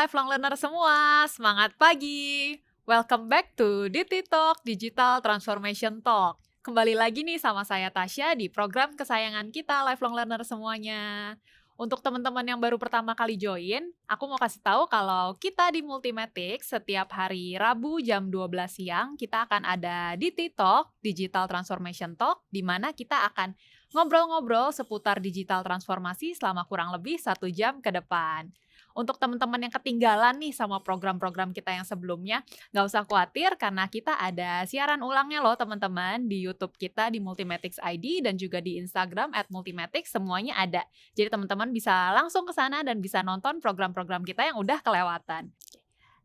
lifelong learner semua, semangat pagi. Welcome back to DT Talk, Digital Transformation Talk. Kembali lagi nih sama saya Tasya di program kesayangan kita lifelong learner semuanya. Untuk teman-teman yang baru pertama kali join, aku mau kasih tahu kalau kita di Multimatic setiap hari Rabu jam 12 siang kita akan ada DT Talk, Digital Transformation Talk, di mana kita akan ngobrol-ngobrol seputar digital transformasi selama kurang lebih 1 jam ke depan. Untuk teman-teman yang ketinggalan nih sama program-program kita yang sebelumnya, nggak usah khawatir karena kita ada siaran ulangnya loh teman-teman di YouTube kita di Multimatic ID dan juga di Instagram @multimatic, semuanya ada. Jadi teman-teman bisa langsung ke sana dan bisa nonton program-program kita yang udah kelewatan.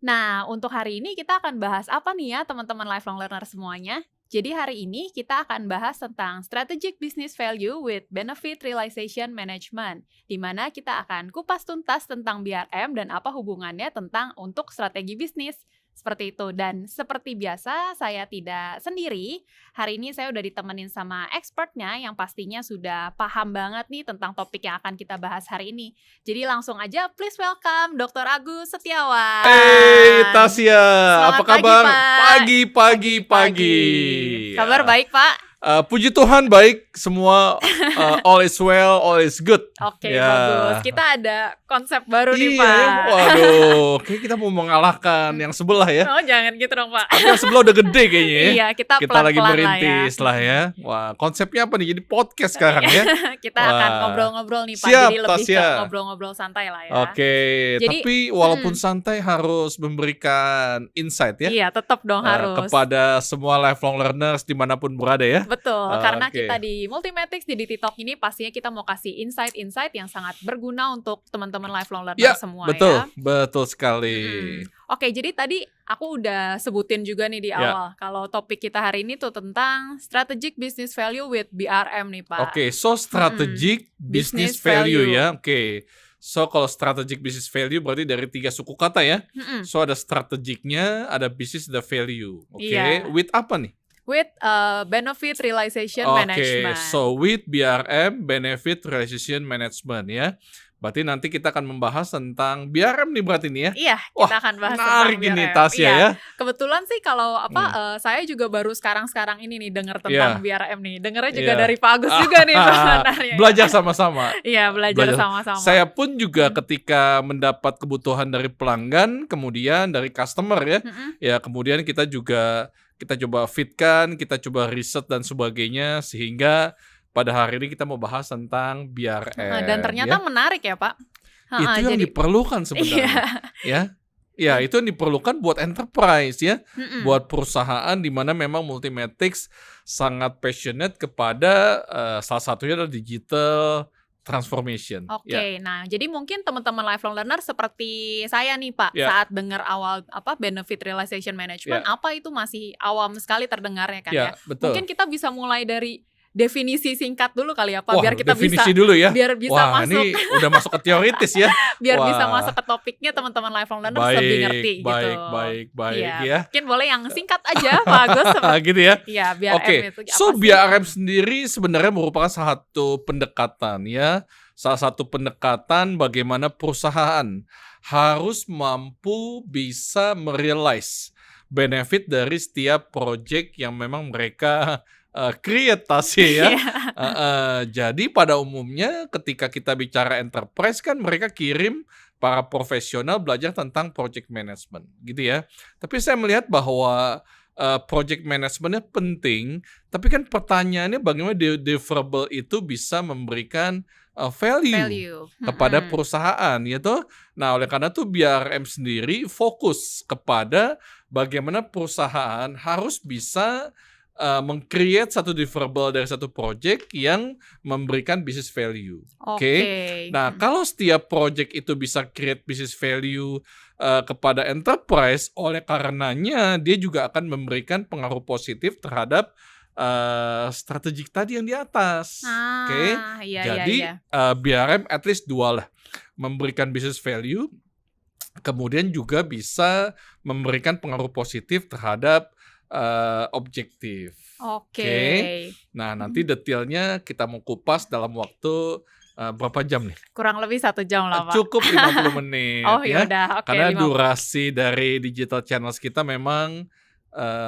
Nah, untuk hari ini kita akan bahas apa nih ya teman-teman lifelong learner semuanya? Jadi hari ini kita akan bahas tentang Strategic Business Value with Benefit Realization Management, di mana kita akan kupas tuntas tentang BRM dan apa hubungannya tentang untuk strategi bisnis. Seperti itu, dan seperti biasa saya tidak sendiri. Hari ini saya udah ditemenin sama expertnya yang pastinya sudah paham banget nih tentang topik yang akan kita bahas hari ini. Jadi langsung aja please welcome Dr. Agus Setiawan. Hey Tasya, apa kabar? Pagi. Kabar baik Pak? Puji Tuhan baik, semua all is well, all is good. Oke, bagus. Kita ada konsep baru nih Iya, Pak. waduh, kayak kita mau mengalahkan yang sebelah ya. Oh jangan gitu dong Pak. Yang sebelah udah gede kayaknya ya. Iya, kita Kita pelan-pelan lagi lah ya. merintis lah ya. Wah, konsepnya apa nih? Jadi podcast sekarang ya. Kita akan Wah. ngobrol-ngobrol nih Pak. Siap, Jadi lebih ke Tasya. ngobrol-ngobrol santai lah ya. Oke, Jadi, tapi walaupun santai harus memberikan insight ya. Iya, tetap dong harus. Kepada semua lifelong learners dimanapun berada ya. Betul, karena Oke. kita di Multimatic di DT Talk ini pastinya kita mau kasih insight-insight yang sangat berguna untuk teman-teman lifelong learner Ya, semua betul, ya. betul sekali. Oke, jadi tadi aku udah sebutin juga nih di Ya. awal kalau topik kita hari ini tuh tentang Strategic Business Value with BRM nih Pak. Oke, so strategic Business business value value. ya. Oke. So kalau strategic business value berarti dari 3 suku kata ya. Mm-mm. So ada strategiknya, ada business, ada value. Oke, Iya. with apa nih? With Benefit Realization Oke, Management. so with BRM, Benefit Realization Management ya. Berarti nanti kita akan membahas tentang BRM nih berarti nih ya. Iya, Wah, kita akan bahas menarik tentang ini BRM. Tasya Iya. ya. Kebetulan sih kalau saya juga baru sekarang ini nih dengar tentang Iya. BRM nih. Dengarnya juga Iya. dari Pak Agus juga nih sebenarnya. Belajar sama-sama. Iya, belajar sama-sama. Saya pun juga ketika mendapat kebutuhan dari pelanggan, kemudian dari customer ya, Mm-mm. ya kemudian kita coba fitkan, kita coba riset dan sebagainya sehingga pada hari ini kita mau bahas tentang BRM. Dan ternyata ya. menarik ya Pak. Itu yang diperlukan sebenarnya. Iya. Ya, itu yang diperlukan buat enterprise ya, Mm-mm. buat perusahaan di mana memang Multimatic sangat passionate kepada salah satunya adalah digital transformation. Oke, Ya. nah jadi mungkin teman-teman lifelong learner seperti saya nih Pak, Ya. saat dengar awal benefit realization management, apa itu masih awam sekali terdengarnya kan ya. Ya, betul. Mungkin kita bisa mulai dari definisi singkat dulu kali ya Pak, Wah, biar kita definisi bisa dulu ya. biar bisa Wah, masuk ini udah masuk ke teoritis ya. biar Wah. bisa masuk ke topiknya teman-teman lifelong learner lebih ngerti gitu. Baik Iya, ya. mungkin boleh yang singkat aja Pak Agus. Gitu ya. Iya, BRM Oke, itu apa so sih? BRM sendiri sebenarnya merupakan salah satu pendekatan ya. Salah satu pendekatan bagaimana perusahaan harus mampu bisa merealize benefit dari setiap project yang memang mereka create ya. Iya. Jadi pada umumnya ketika kita bicara enterprise kan mereka kirim para profesional belajar tentang project management gitu ya. Tapi saya melihat bahwa project managementnya penting, tapi kan pertanyaannya bagaimana deliverable itu bisa memberikan value kepada perusahaan gitu. Nah, oleh karena itu BRM sendiri fokus kepada bagaimana perusahaan harus bisa meng-create satu deliverable dari satu project yang memberikan business value. Oke. Nah, kalau setiap project itu bisa create business value kepada enterprise, oleh karenanya dia juga akan memberikan pengaruh positif terhadap strategik tadi yang di atas. Oke. Jadi BRM at least dua lah, memberikan business value, kemudian juga bisa memberikan pengaruh positif terhadap objektif. Oke. Nah, nanti detailnya kita mau kupas dalam waktu berapa jam nih? Kurang lebih 1 jam lah, Pak. Cukup 50 menit Oh, ya. yaudah, oke, Karena 50. durasi dari digital channels kita memang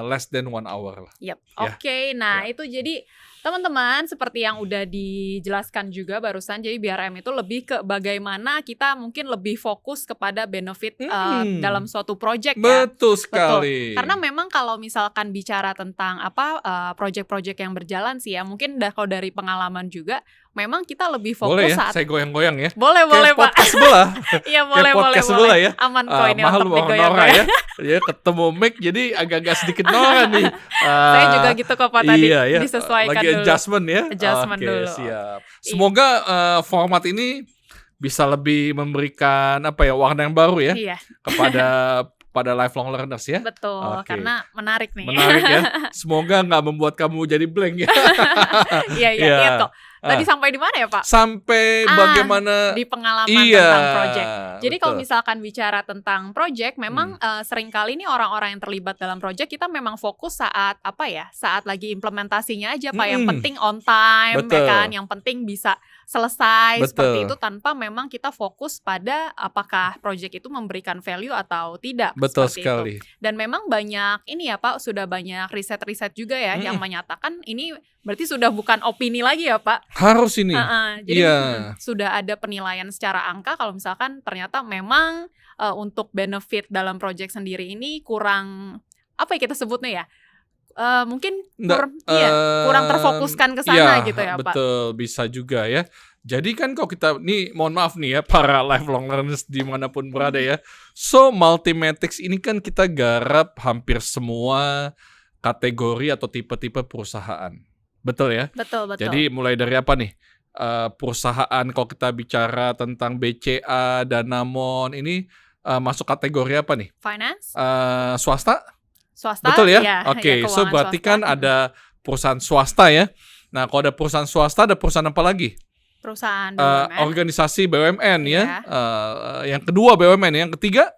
less than 1 hour lah. Yap, Ya. oke. Nah, Ya. itu jadi teman-teman seperti yang udah dijelaskan juga barusan, jadi BRM itu lebih ke bagaimana kita mungkin lebih fokus kepada benefit dalam suatu project ya. Betul sekali. Karena memang kalau misalkan bicara tentang project-project yang berjalan sih ya, mungkin kalau dari pengalaman juga, memang kita lebih fokus boleh ya, saat saya goyang-goyang ya. boleh Kayak Pak. podcast sebelah. Iya boleh podcast sebelah ya. Aman kok ini Mahal untuk orang digoyang-goyang. ya. Ya ketemu mic jadi agak-agak sedikit norak nih. Saya juga gitu kok Pak tadi, Iya ya. disesuaikan Lagi dulu. adjustment ya. Adjustment Oke, dulu. siap. Semoga format ini bisa lebih memberikan warna yang baru ya Iya, pada lifelong learners ya. betul. Oke. Karena menarik nih. Menarik ya. Semoga nggak membuat kamu jadi blank ya. Iya, Iya. lihat kok. Tadi sampai di mana ya Pak? Sampai bagaimana Di pengalaman iya, tentang project. Jadi kalau betul. misalkan bicara tentang project, memang seringkali nih orang-orang yang terlibat dalam project kita memang fokus saat saat lagi implementasinya aja Pak. Yang penting on time, Betul. ya kan? Yang penting bisa selesai Betul. seperti itu tanpa memang kita fokus pada apakah project itu memberikan value atau tidak. Betul seperti sekali. itu. Dan memang banyak ini ya Pak, sudah banyak riset-riset juga ya yang menyatakan ini berarti sudah bukan opini lagi ya Pak. Harus ini. Jadi Iya. sudah ada penilaian secara angka kalau misalkan ternyata memang untuk benefit dalam project sendiri ini kurang kita sebutnya ya, mungkin kurang terfokuskan ke sana gitu ya Pak. Betul, bisa juga ya. Jadi kan kalau kita mohon maaf nih ya para lifelong learners dimanapun berada ya. So Multimetrics ini kan kita garap hampir semua kategori atau tipe-tipe perusahaan. Betul ya? Betul. Jadi mulai dari apa nih? Perusahaan kalau kita bicara tentang BCA, Danamon ini masuk kategori apa nih? Finance, Swasta? swasta. Betul ya? Ya, Oke, so keuangan berarti swasta. kan ada perusahaan swasta ya. Nah, kalau ada perusahaan swasta, ada perusahaan apa lagi? Perusahaan BUMN, Organisasi BUMN ya. Iya. Yang kedua BUMN, yang ketiga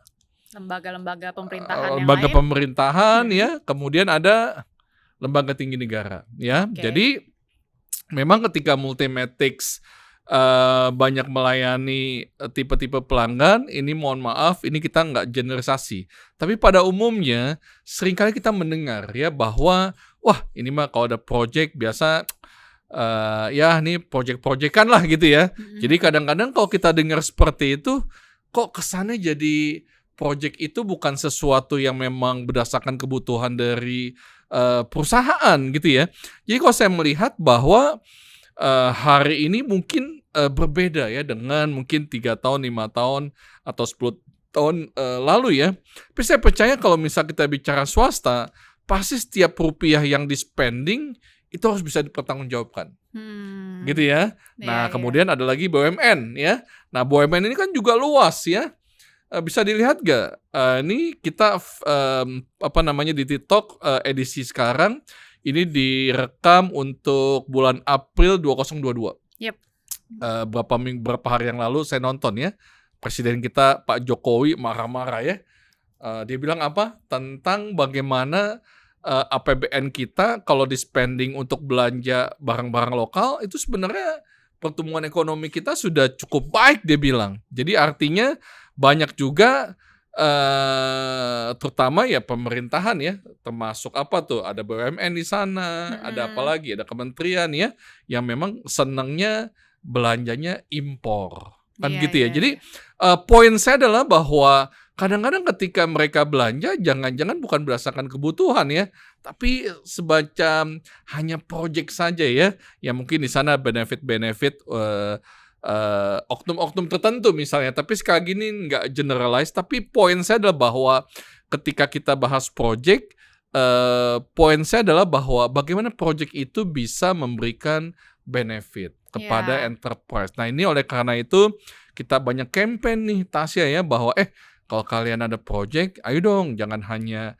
lembaga-lembaga pemerintahan yang lembaga lain. pemerintahan ya. Kemudian ada lembaga tinggi negara ya. Oke. Jadi memang ketika Multimetrics banyak melayani tipe-tipe pelanggan, ini mohon maaf, ini kita nggak generalisasi. Tapi pada umumnya seringkali kita mendengar ya bahwa wah ini mah kalau ada project biasa ini project-projectan lah gitu ya. Jadi kadang-kadang kalau kita dengar seperti itu, kok kesannya jadi project itu bukan sesuatu yang memang berdasarkan kebutuhan dari perusahaan gitu ya. Jadi kalau saya melihat bahwa hari ini mungkin berbeda ya dengan mungkin 3 tahun, 5 tahun, atau 10 tahun lalu ya. Tapi saya percaya kalau misal kita bicara swasta, pasti setiap rupiah yang di spending itu harus bisa dipertanggungjawabkan. Gitu ya. Nah, kemudian ada lagi BUMN ya. Nah, BUMN ini kan juga luas ya. Bisa dilihat gak? Ini kita di TikTok edisi sekarang ini direkam untuk bulan April 2022. Yep. Berapa hari yang lalu saya nonton ya. Presiden kita Pak Jokowi marah-marah ya. Dia bilang apa? Tentang bagaimana APBN kita kalau di spending untuk belanja barang-barang lokal itu sebenarnya pertumbuhan ekonomi kita sudah cukup baik dia bilang. Jadi artinya banyak juga terutama ya pemerintahan ya, termasuk ada BUMN di sana, ada apa lagi, ada kementerian ya yang memang senangnya belanjanya impor. Kan gitu ya. Jadi poin saya adalah bahwa kadang-kadang ketika mereka belanja jangan-jangan bukan berdasarkan kebutuhan ya, tapi semacam hanya project saja ya. Ya mungkin di sana benefit-benefit oknum-oknum tertentu misalnya, tapi sekali lagi ini nggak generalize, tapi poin saya adalah bahwa ketika kita bahas project, poin saya adalah bahwa bagaimana project itu bisa memberikan benefit kepada enterprise. Nah ini oleh karena itu kita banyak campaign nih Tasya ya, bahwa kalau kalian ada project, ayo dong jangan hanya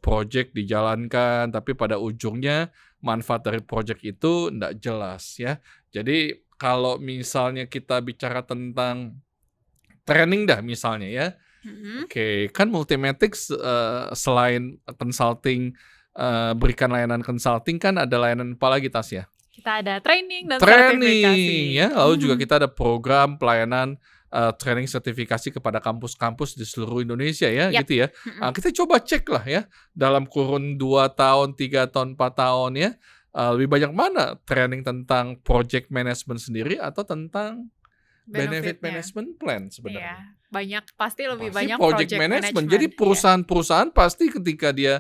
project dijalankan, tapi pada ujungnya manfaat dari project itu nggak jelas ya. Jadi kalau misalnya kita bicara tentang training dah misalnya ya, oke, kan Multimetrics selain consulting, berikan layanan consulting kan ada layanan apa lagi Tasya? Kita ada training dan sertifikasi. Training ya, lalu juga kita ada program pelayanan training sertifikasi kepada kampus-kampus di seluruh Indonesia ya, Yap. gitu ya. Kita coba cek lah ya, dalam kurun 2 tahun, 3 tahun, 4 tahun ya, lebih banyak mana training tentang project management sendiri atau tentang benefit Benefitnya. management plan Iya, sebenarnya. pasti lebih Pasti banyak project project management. management. Jadi Iya. perusahaan-perusahaan pasti ketika dia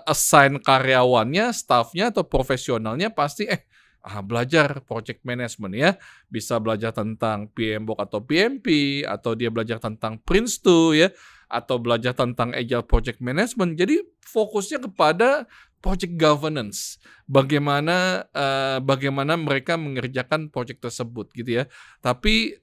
assign karyawannya, staffnya atau profesionalnya pasti belajar project management ya. Bisa belajar tentang PMBOK atau PMP, atau dia belajar tentang Prince2 ya, atau belajar tentang Agile Project Management. Jadi fokusnya kepada project governance. Bagaimana mereka mengerjakan project tersebut gitu ya. Tapi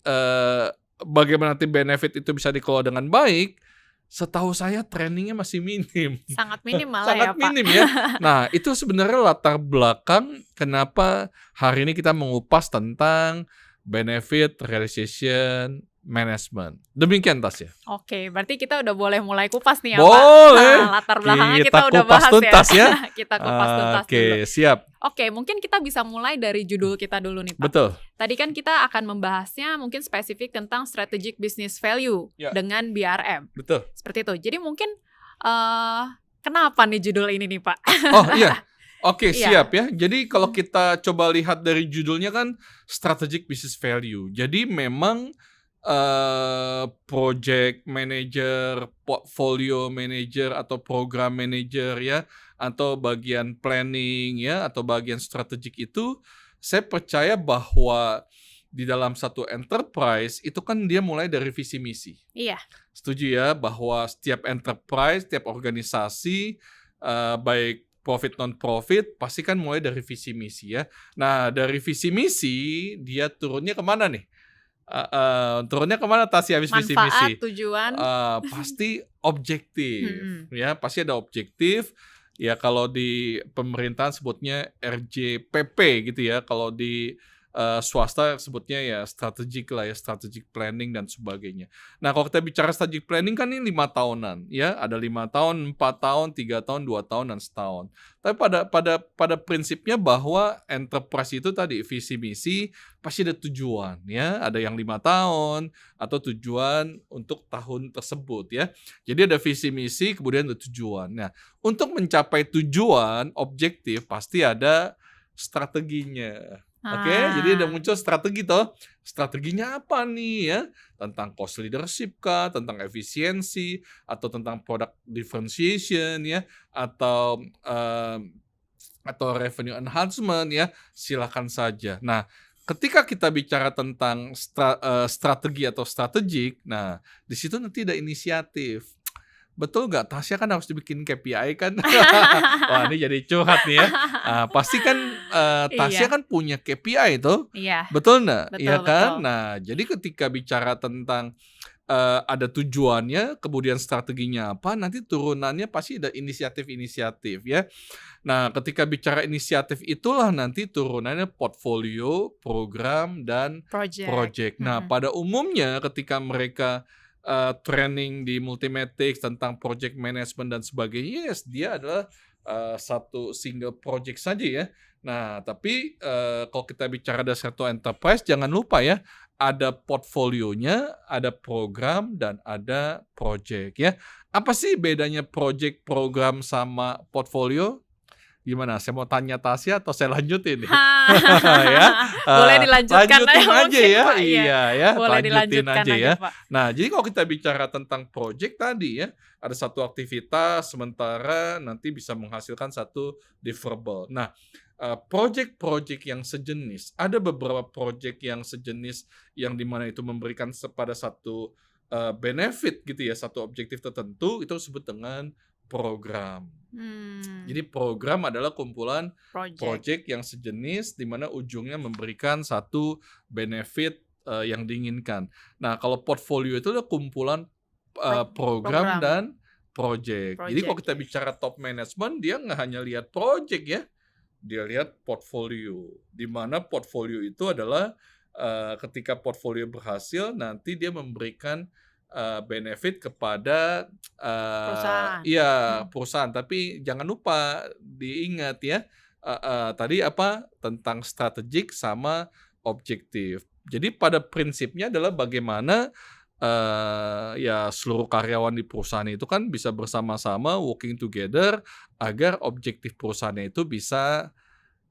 bagaimana nanti benefit itu bisa dikelola dengan baik, setahu saya trainingnya masih minim. Sangat minim malah ya, Sangat Pak. minim ya. Nah, itu sebenarnya latar belakang kenapa hari ini kita mengupas tentang benefit realization management. Demikian Tasya. Oke, berarti kita udah boleh mulai kupas nih ya, Boleh. Pak. Latar belakangnya kita Kita udah kupas bahas tuntas ya. Kita kupas tuntas Oke, dulu. siap. Oke, mungkin kita bisa mulai dari judul kita dulu nih, Pak. Betul. Tadi kan kita akan membahasnya mungkin spesifik tentang strategic business value Ya. dengan BRM. Betul. Seperti itu. Jadi mungkin kenapa nih judul ini nih, Pak? Oh iya. Oke, Iya. siap ya. Jadi kalau kita coba lihat dari judulnya kan strategic business value. Jadi memang project manager, portfolio manager atau program manager ya, atau bagian planning ya, atau bagian strategik itu, saya percaya bahwa di dalam satu enterprise itu kan dia mulai dari visi misi. Iya. Setuju ya bahwa setiap enterprise, setiap organisasi, baik profit non-profit, pasti kan mulai dari visi misi ya. Nah, dari visi misi, dia turunnya kemana nih? Turunnya kemana Tasya habis visi misi? Manfaat, tujuan. Pasti objektif, ya pasti ada objektif. Ya kalau di pemerintahan sebutnya RJPP gitu ya. Kalau di swasta sebutnya ya strategic lah ya, strategic planning dan sebagainya. Nah kalau kita bicara strategic planning kan ini 5 tahunan ya, ada 5 tahun, 4 tahun, 3 tahun, 2 tahun dan setahun. Tapi pada prinsipnya bahwa enterprise itu tadi visi misi pasti ada tujuan ya, ada yang 5 tahun atau tujuan untuk tahun tersebut ya. Jadi ada visi misi kemudian ada tujuan. Nah untuk mencapai tujuan objektif pasti ada strateginya. Oke, jadi ada muncul strategi toh. Strateginya apa nih ya? Tentang cost leadership kah, tentang efisiensi, atau tentang product differentiation ya, atau revenue enhancement ya, silakan saja. Nah, ketika kita bicara tentang strategi atau strategik, nah di situ nanti ada inisiatif. Betul nggak? Tasya kan harus dibikin KPI kan? Wah ini jadi curhat nih ya. Pasti kan Tasya Iya. kan punya KPI itu, Iya. betul nggak? Betul, Iya kan? betul. Nah jadi ketika bicara tentang ada tujuannya, kemudian strateginya apa, nanti turunannya pasti ada inisiatif-inisiatif ya. Nah ketika bicara inisiatif itulah nanti turunannya portfolio, program, dan project. Nah pada umumnya ketika mereka training di Multimatic tentang project management dan sebagainya, yes, dia adalah satu single project saja ya. Nah, tapi kalau kita bicara ada satu enterprise, jangan lupa ya, ada portfolionya, ada program, dan ada project ya. Apa sih bedanya project, program, sama portfolio? Gimana? Saya mau tanya Tasya atau saya lanjutin nih? Ya, Boleh dilanjutkan lanjutin aja mungkin, ya. Pak. Iya ya, Boleh lanjutin dilanjutkan aja ya. Pak. Nah, jadi kalau kita bicara tentang project tadi ya, ada satu aktivitas sementara nanti bisa menghasilkan satu deliverable. Nah, project-project yang sejenis, ada beberapa project yang sejenis yang dimana itu memberikan pada satu benefit gitu ya, satu objektif tertentu, itu disebut dengan program. Jadi program adalah kumpulan project yang sejenis di mana ujungnya memberikan satu benefit yang diinginkan. Nah, kalau portfolio itu adalah kumpulan program dan project. Jadi kalau kita bicara top management, dia nggak hanya lihat project ya, dia lihat portfolio. Di mana portfolio itu adalah ketika portfolio berhasil, nanti dia memberikan benefit kepada perusahaan. Iya, perusahaan. Tapi jangan lupa diingat ya, tadi apa tentang strategik sama objektif. Jadi pada prinsipnya adalah bagaimana ya seluruh karyawan di perusahaan itu kan bisa bersama-sama working together agar objektif perusahaannya itu bisa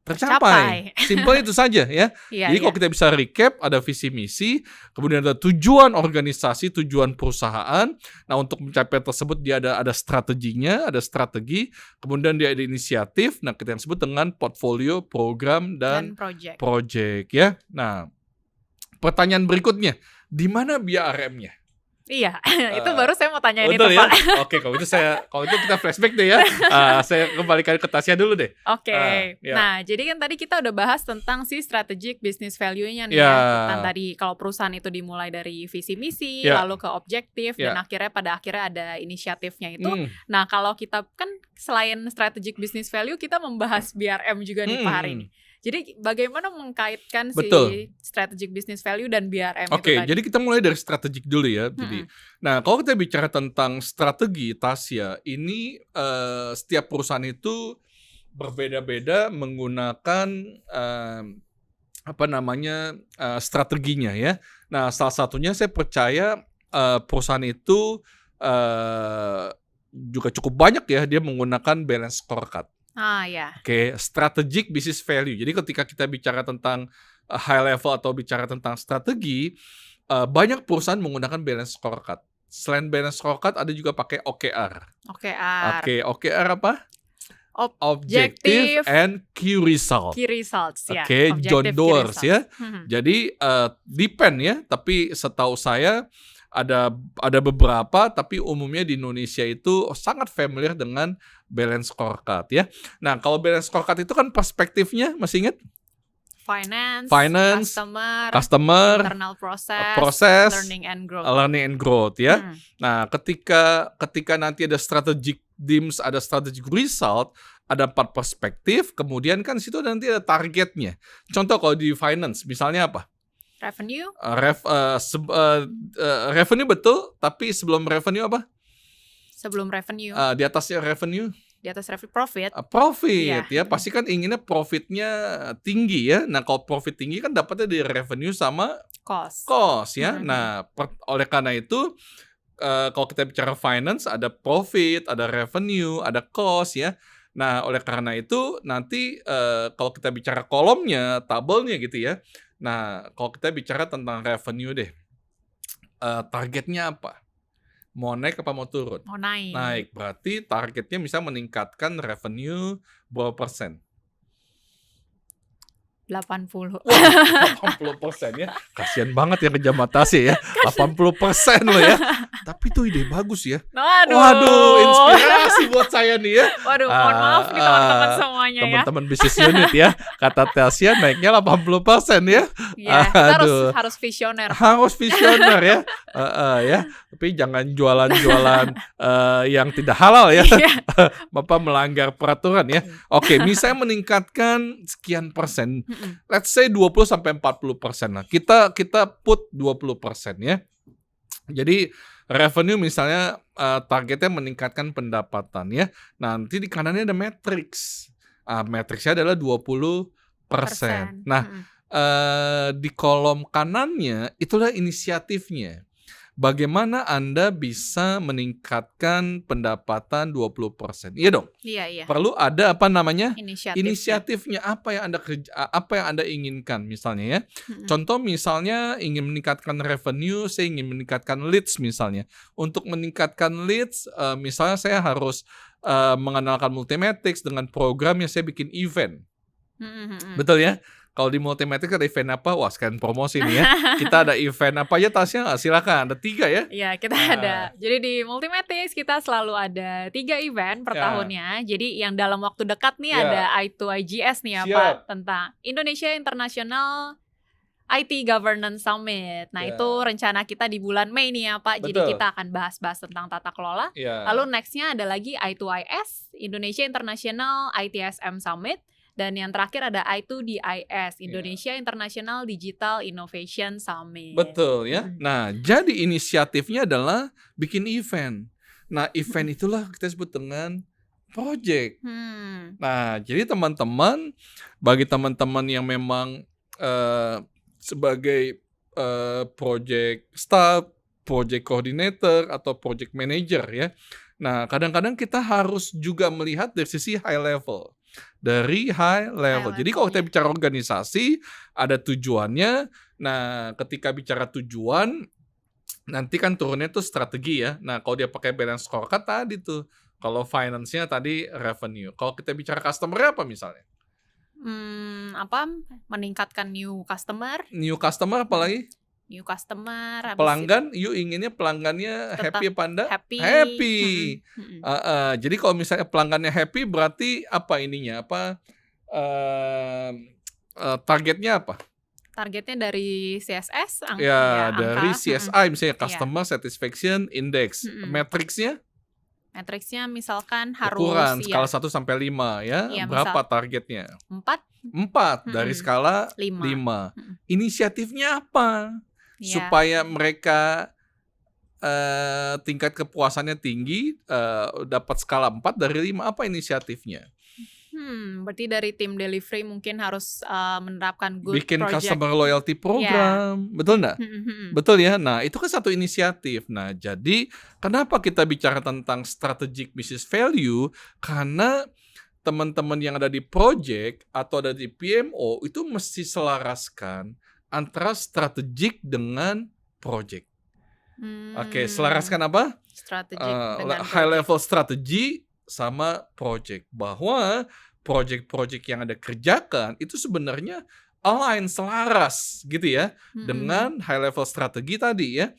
tercapai. Tercapai. Simpel itu saja ya. Iya, Jadi iya. kalau kita bisa recap, ada visi misi, kemudian ada tujuan organisasi, tujuan perusahaan. Nah, untuk mencapai tersebut dia ada strateginya, ada strategi, kemudian dia ada inisiatif. Nah, kita yang sebut dengan portfolio, program dan project. project ya. Nah, pertanyaan berikutnya, di mana BRM-nya? Iya, itu baru saya mau tanyain itu, Betul ya? Pak. Oke, kalau itu kita flashback deh ya. Saya kembalikan ke Tasya dulu deh. Oke. Ya. Nah, jadi kan tadi kita udah bahas tentang si strategic business value-nya nih Ya. ya. Tentang tadi kalau perusahaan itu dimulai dari visi misi, Ya. lalu ke objektif, Ya. dan pada akhirnya ada inisiatifnya itu. Hmm. Nah, kalau kita kan selain strategic business value, kita membahas BRM juga nih Pak hari ini. Jadi bagaimana mengkaitkan Betul. si strategic business value dan BRM itu Oke, tadi? jadi kita mulai dari strategik dulu ya. Jadi, nah kalau kita bicara tentang strategi Tasya, ini setiap perusahaan itu berbeda-beda menggunakan strateginya ya. Nah, salah satunya saya percaya perusahaan itu juga cukup banyak ya dia menggunakan balance scorecard. Ya. Oke, strategic business value. Jadi ketika kita bicara tentang high level atau bicara tentang strategi, banyak perusahaan menggunakan balance scorecard. Selain balance scorecard ada juga pakai OKR. OKR. Oke, OKR apa? Objective and Key Result. Key results ya. Oke, John Objective key Doers results. ya. Jadi depend ya, tapi setahu saya ada beberapa, tapi umumnya di Indonesia itu sangat familiar dengan balance scorecard ya. Nah, kalau balance scorecard itu kan perspektifnya masih ingat? Finance, customer, internal proses, learning and growth ya. Nah, ketika nanti ada strategic DIMS, ada strategic result, ada 4 perspektif, kemudian kan situ nanti ada targetnya. Contoh kalau di finance, misalnya apa? Revenue? Revenue betul, tapi sebelum revenue apa? Sebelum revenue. Di atasnya revenue? Di atas revenue profit. Profit ya, pasti kan inginnya profitnya tinggi ya. Nah, kalau profit tinggi kan dapatnya dari revenue sama cost ya. Nah, oleh karena itu kalau kita bicara finance ada profit, ada revenue, ada cost ya. Nah, oleh karena itu nanti kalau kita bicara kolomnya, tabelnya gitu ya. Nah, kalau kita bicara tentang revenue deh, targetnya apa? Mau naik apa mau turun? Mau naik. Naik, berarti targetnya bisa meningkatkan revenue berapa persen? 80. Wah, 80% ya. Kasian banget ya ke Jamatasi ya. 80% loh ya. Tapi itu ide bagus ya. Waduh, inspirasi buat saya nih ya. Waduh, mohon maaf nih teman-teman semuanya ya. Teman-teman bisnis unit ya. Kata Tasya naiknya 80% ya. Iya, kita harus visioner. Harus visioner ya. Ya. Tapi jangan jualan-jualan yang tidak halal ya. Bapak melanggar peraturan ya. Oke, misalnya meningkatkan sekian persen. Let's say 20-40% lah. Kita put 20% ya. Jadi revenue misalnya targetnya meningkatkan pendapatan ya. Nanti di kanannya ada matrix. Matrixnya adalah 20%. Nah, di kolom kanannya itulah inisiatifnya. Bagaimana Anda bisa meningkatkan pendapatan 20%? Iya dong. Iya. Perlu ada apa namanya? Inisiatifnya. Apa yang Anda inginkan misalnya ya. Contoh misalnya ingin meningkatkan revenue, saya ingin meningkatkan leads misalnya. Untuk meningkatkan leads, misalnya saya harus mengenalkan Multimetrics dengan program yang saya bikin event. Betul ya? Kalau di Multimetrics ada event apa? Wah, sekalian promosi nih ya. Kita ada event apa aja Tasya? Silakan, ada 3 ya? Iya, kita ada. Jadi di Multimetrics kita selalu ada 3 event per tahunnya. Jadi yang dalam waktu dekat nih ada I2IGS nih ya Pak, tentang Indonesia International IT Governance Summit. Nah itu rencana kita di bulan Mei nih ya Pak. Jadi kita akan bahas-bahas tentang tata kelola. Lalu nextnya ada lagi I2IS, Indonesia International ITSM Summit. Dan yang terakhir ada I2DIS, Indonesia International Digital Innovation Summit. Betul ya. Nah, jadi inisiatifnya adalah bikin event. Nah, event itulah kita sebut dengan project. Hmm. Nah, jadi teman-teman, bagi teman-teman yang memang sebagai project staff, project coordinator atau project manager ya. Nah, kadang-kadang kita harus juga melihat dari sisi high level. Dari high level. Jadi kalau kita Level, ya. bicara organisasi, ada tujuannya. Nah, ketika bicara tujuan, nanti kan turunnya tuh strategi ya. Nah, kalau dia pakai balance scorecard tadi tuh. Kalau finance-nya tadi revenue. Kalau kita bicara customer apa misalnya? Apa? Meningkatkan new customer, New customer apalagi? habis itu Pelanggan, you inginnya pelanggannya tetap happy apa enggak? happy. Happy. Mm-mm. Jadi kalau misalnya pelanggannya happy berarti apa ininya? Apa targetnya apa? Targetnya dari CSS, Ya, dari angka. CSI misalnya Iya. Customer Satisfaction Index. Matriksnya Matriksnya misalkan harus ukuran ya, skala 1 sampai 5 ya. Iya, Berapa misal targetnya? 4, 4 dari skala 5. 5. Mm-mm. Inisiatifnya apa? Iya. Supaya mereka tingkat kepuasannya tinggi, dapat skala 4 dari 5, apa inisiatifnya? Berarti dari tim delivery mungkin harus menerapkan good Bikin project. customer loyalty program, betul nggak? Betul ya. Nah, itu kan satu inisiatif. Nah, jadi kenapa kita bicara tentang strategic business value? Karena teman-teman yang ada di project atau ada di PMO itu mesti selaraskan antara strategik dengan project. Oke, selaraskan apa? Strategic dengan High project. level strategy sama project. Bahwa project-project yang ada kerjakan itu sebenarnya align, selaras gitu ya dengan high level strategi tadi ya.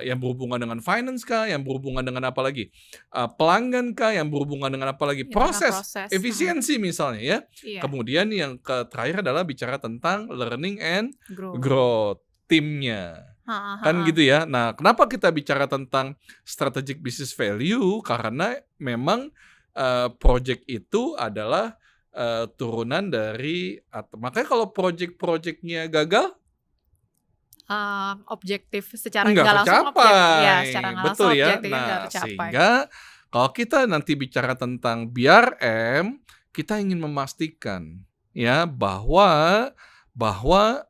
Yang berhubungan dengan finance kah, yang berhubungan dengan apa lagi? Pelanggan kah, yang berhubungan dengan apa lagi? Ya, dengan Proses, efisiensi misalnya ya. Iya. Kemudian yang terakhir adalah bicara tentang learning and Growth. growth timnya. Kan gitu ya. Nah, kenapa kita bicara tentang strategic business value? Karena memang project itu adalah turunan dari makanya kalau project-projectnya gagal Objektif secara nggak nggak langsung tercapai. ya, secara nggak langsung Betul ya. objektifnya nggak Nah, tercapai. sehingga kalau kita nanti bicara tentang BRM, kita ingin memastikan ya bahwa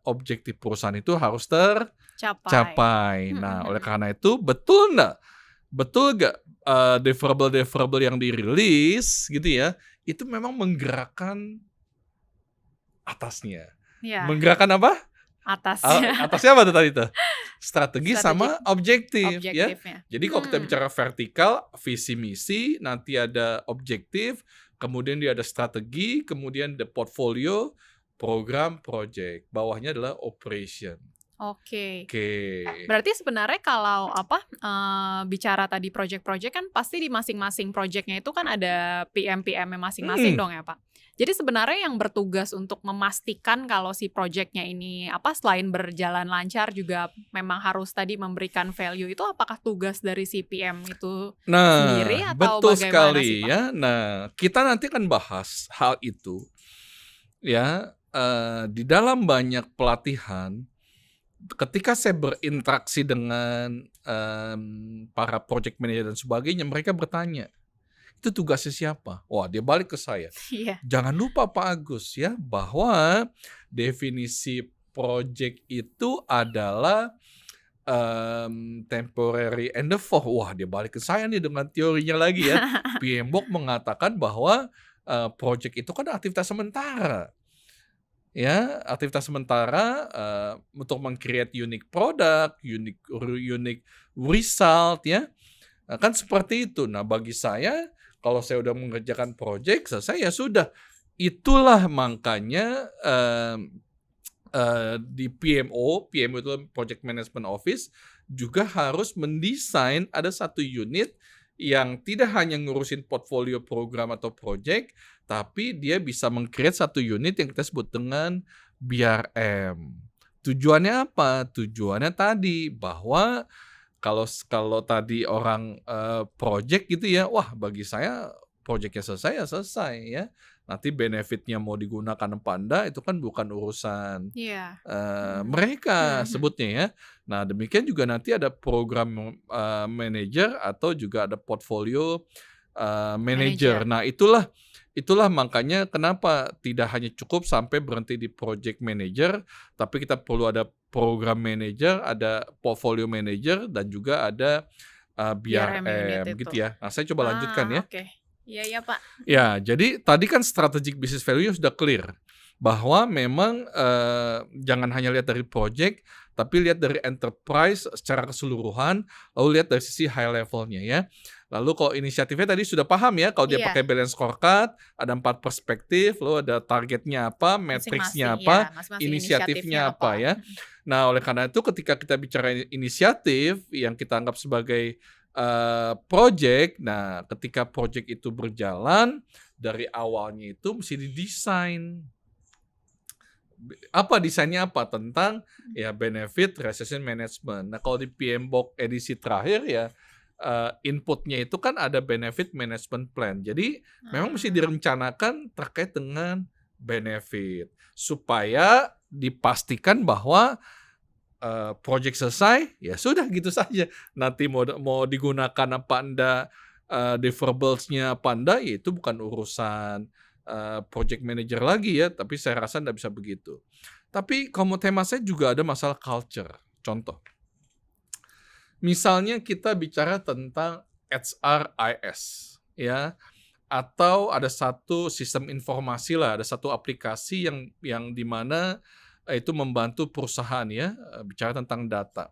objektif perusahaan itu harus tercapai. Nah, oleh karena itu betul nggak deliverable yang dirilis gitu ya, itu memang menggerakkan atasnya. Ya, Menggerakkan apa? atasnya. Atasnya apa tuh tadi tuh? Strategi sama objektif ya. Objektifnya. Jadi kalau kita bicara vertikal, visi misi, nanti ada objektif, kemudian dia ada strategi, kemudian ada portfolio, program, project. Bawahnya adalah operation. Oke. Oke. Berarti sebenarnya kalau bicara tadi project-project kan pasti di masing-masing projectnya itu kan ada PM-PM-nya masing-masing dong ya Pak. Jadi sebenarnya yang bertugas untuk memastikan kalau si projectnya ini selain berjalan lancar juga memang harus tadi memberikan value, itu apakah tugas dari si PM itu sendiri atau betul bagaimana sekali sih Pak? ya. Nah, kita nanti akan bahas hal itu ya di dalam banyak pelatihan. Ketika saya berinteraksi dengan para project manager dan sebagainya, mereka bertanya, itu tugasnya siapa? Wah, dia balik ke saya. Iya. Jangan lupa Pak Agus ya, bahwa definisi project itu adalah temporary endeavor. Wah, dia balik ke saya nih dengan teorinya lagi ya. PMBOK mengatakan bahwa project itu kan aktivitas sementara. Ya, aktivitas sementara untuk meng-create unique product, unique result ya. Kan seperti itu. Nah, bagi saya kalau saya udah mengerjakan project, selesai ya sudah. Itulah makanya di PMO itu Project Management Office juga harus mendesain ada satu unit yang tidak hanya ngurusin portfolio program atau project, tapi dia bisa meng-create satu unit yang kita sebut dengan BRM. Tujuannya apa? Tujuannya tadi bahwa kalau tadi orang project gitu ya, wah bagi saya projectnya selesai ya selesai ya. Nanti benefitnya mau digunakan apa enggak itu kan bukan urusan mereka sebutnya ya. Nah demikian juga nanti ada program manager atau juga ada portfolio manager. Manager. Nah, itulah makanya kenapa tidak hanya cukup sampai berhenti di project manager, tapi kita perlu ada program manager, ada portfolio manager, dan juga ada BRM unit BRM itu. gitu ya. Nah, saya coba lanjutkan ya. Oke. Iya, Pak. Ya, jadi tadi kan strategic business value sudah clear bahwa memang jangan hanya lihat dari project, tapi lihat dari enterprise secara keseluruhan, lalu lihat dari sisi high levelnya ya. Lalu kalau inisiatifnya tadi sudah paham ya, kalau dia Iya. pakai balance scorecard, ada 4 perspektif, lalu ada targetnya apa, matriksnya apa, Masing-masing inisiatifnya apa ya. Nah, oleh karena itu ketika kita bicara inisiatif yang kita anggap sebagai project, nah ketika project itu berjalan, dari awalnya itu mesti didesain. Apa desainnya apa? Tentang ya benefit recession management. Nah, kalau di PMBOK edisi terakhir ya inputnya itu kan ada benefit management plan. Jadi memang mesti direncanakan terkait dengan benefit supaya dipastikan bahwa project selesai ya sudah gitu saja. Nanti mau digunakan apa enggak, deliverables-nya apa enggak, ya itu bukan urusan project manager lagi ya, tapi saya rasa enggak bisa begitu. Tapi kalau tema saya juga ada masalah culture. Contoh, misalnya kita bicara tentang HRIS ya, atau ada satu sistem informasi lah, ada satu aplikasi yang di mana itu membantu perusahaan ya, bicara tentang data.